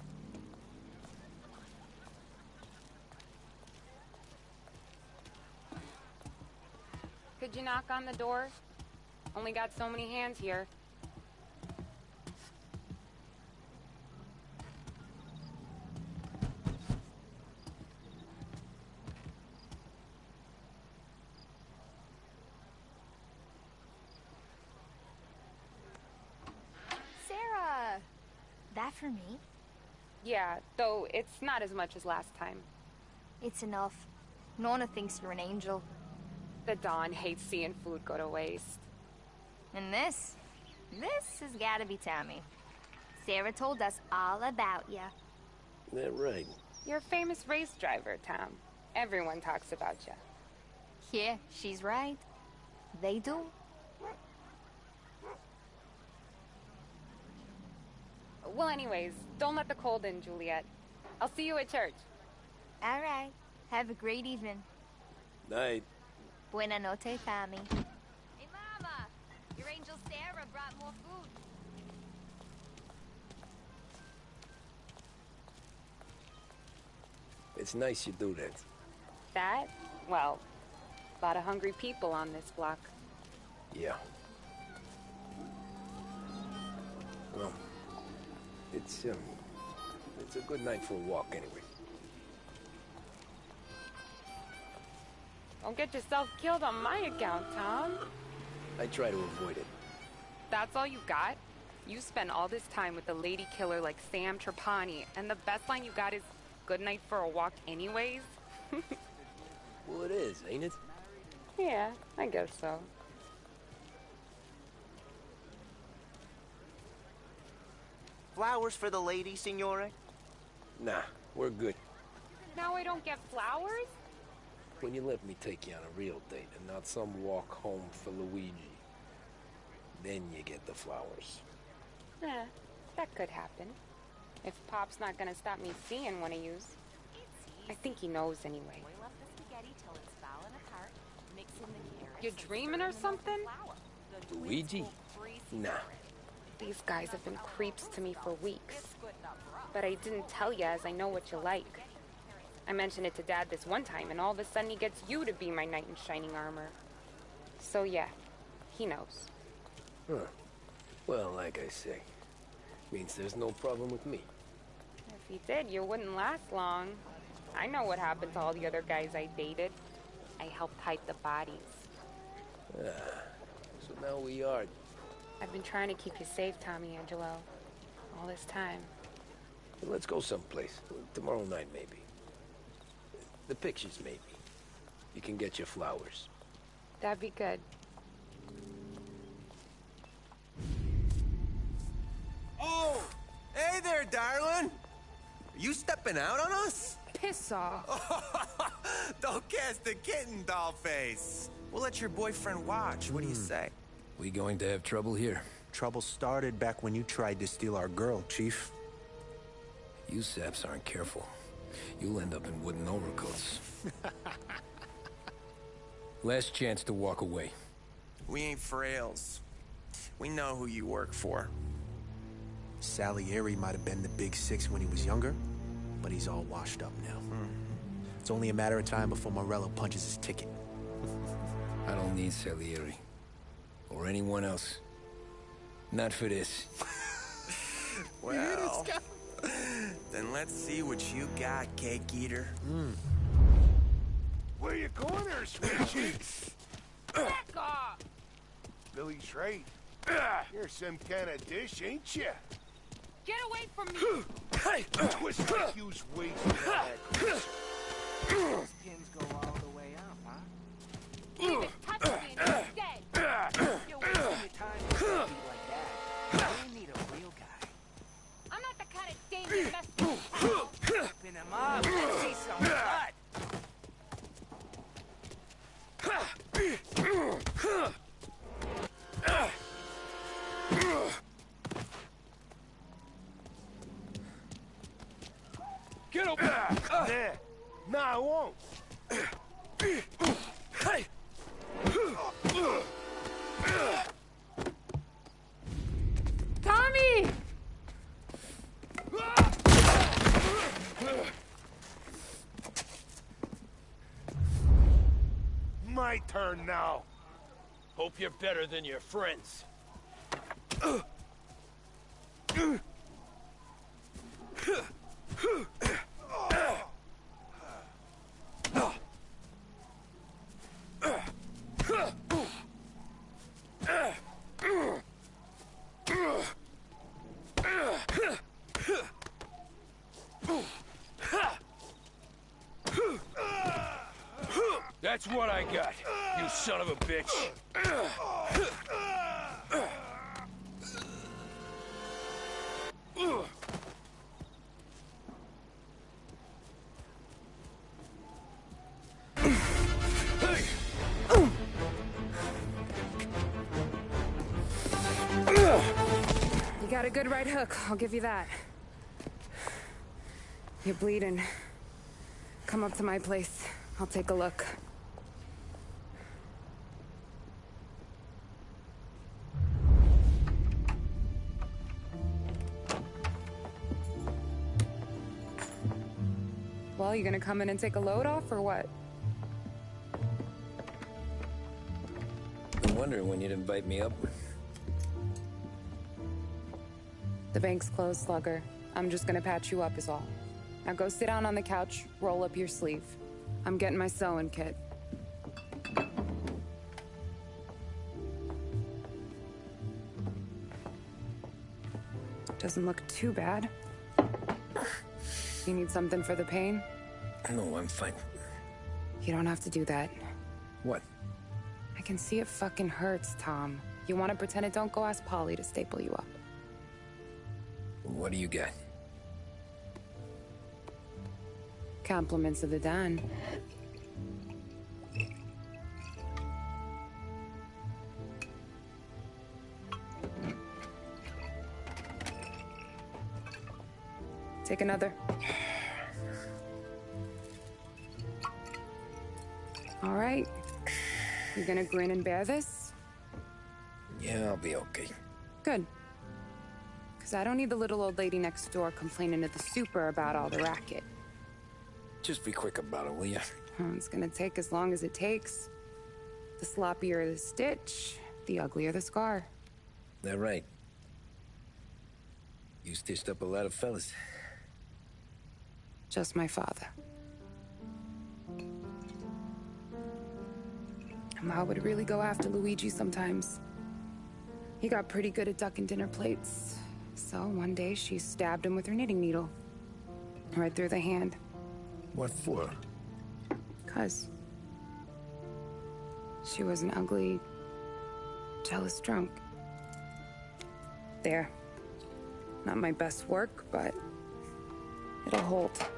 Could you knock on the door? Only got so many hands here. Sarah! That for me? Yeah, though it's not as much as last time. It's enough. Nonna thinks you're an angel. The Don hates seeing food go to waste. And this has gotta be Tommy. Sarah told us all about ya. That right. You're a famous race driver, Tom. Everyone talks about you. Yeah, she's right. They do. Well, anyways, don't let the cold in, Juliet. I'll see you at church. All right. Have a great evening. Night. Buena noche, Tommy. Hey, Mama! Your angel Sarah brought more food. It's nice you do that. That? Well, a lot of hungry people on this block. Yeah. Well, it's a good night for a walk anyway. Don't get yourself killed on my account, Tom. I try to avoid it. That's all you got? You spend all this time with a lady killer like Sam Trapani, and the best line you got is, "Good night for a walk anyways"? Well, it is, ain't it? Yeah, I guess so. Flowers for the lady, signore? Nah, we're good. Now I don't get flowers? When you let me take you on a real date and not some walk home for Luigi, then you get the flowers. That could happen. If Pop's not gonna stop me seeing one of yous. I think he knows anyway. You dreaming or something? Luigi? Nah. These guys have been creeps to me for weeks. But I didn't tell you as I know what you like. I mentioned it to Dad this one time, and all of a sudden he gets you to be my knight in shining armor. So yeah, he knows. Huh. Well, like I say, means there's no problem with me. If he did, you wouldn't last long. I know what happened to all the other guys I dated. I helped hide the bodies. So now we are. I've been trying to keep you safe, Tommy Angelo. All this time. Well, let's go someplace. Tomorrow night, maybe. The pictures, maybe. You can get your flowers. That'd be good. Oh! Hey there, darling! Are you stepping out on us? Piss off. Don't cast a kitten, dollface. We'll let your boyfriend watch. What do you say? We going to have trouble here? Trouble started back when you tried to steal our girl, Chief. You saps aren't careful. You'll end up in wooden overcoats. Last chance to walk away. We ain't frails. We know who you work for. Salieri might have been the big six when he was younger, but he's all washed up now. It's only a matter of time before Morello punches his ticket. I don't need Salieri. Or anyone else. Not for this. Well, then let's see what you got, cake eater. Where you going there, sweet cheeks? Back off! Billy Trade. You're some kind of dish, ain't you? Get away from me! Hey! Twist like you's wasting that grease. Skins go all the way up, huh? Leave it touch me and you're dead! You're wasting your time with a beat like that. We need a real guy. I'm not the kind of dame you mess with. Open him up, let's see some blood! Get up there! No, I won't. Hey! Tommy! My turn now. Hope you're better than your friends. That's what I got, you son of a bitch. You got a good right hook, I'll give you that. You're bleeding. Come up to my place. I'll take a look. Well, you gonna come in and take a load off, or what? Been wondering when you'd invite me up. The bank's closed, Slugger. I'm just gonna patch you up is all. Now go sit down on the couch, roll up your sleeve. I'm getting my sewing kit. Doesn't look too bad. You need something for the pain? No, I'm fine. You don't have to do that. What? I can see it fucking hurts, Tom. You want to pretend it don't? Go ask Polly to staple you up. What do you got? Compliments of the Don. Take another. All right. You gonna grin and bear this? Yeah, I'll be okay. Good. Because I don't need the little old lady next door complaining to the super about all the racket. Just be quick about it, will ya? It's gonna take as long as it takes. The sloppier the stitch, the uglier the scar. That right? You stitched up a lot of fellas. Just my father. Ma would really go after Luigi sometimes. He got pretty good at ducking dinner plates. So one day she stabbed him with her knitting needle. Right through the hand. What for? 'Cause she was an ugly, jealous drunk. There. Not my best work, but it'll hold.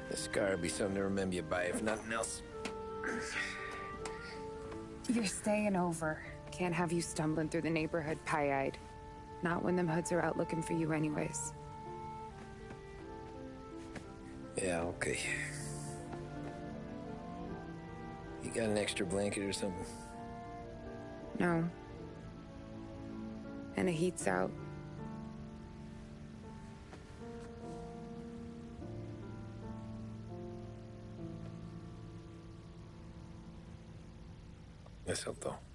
The scar will be something to remember you by, if nothing else. You're staying over. Can't have you stumbling through the neighborhood pie-eyed. Not when them hoods are out looking for you anyways. Yeah, okay. You got an extra blanket or something? No. And the heat's out. Eso todo.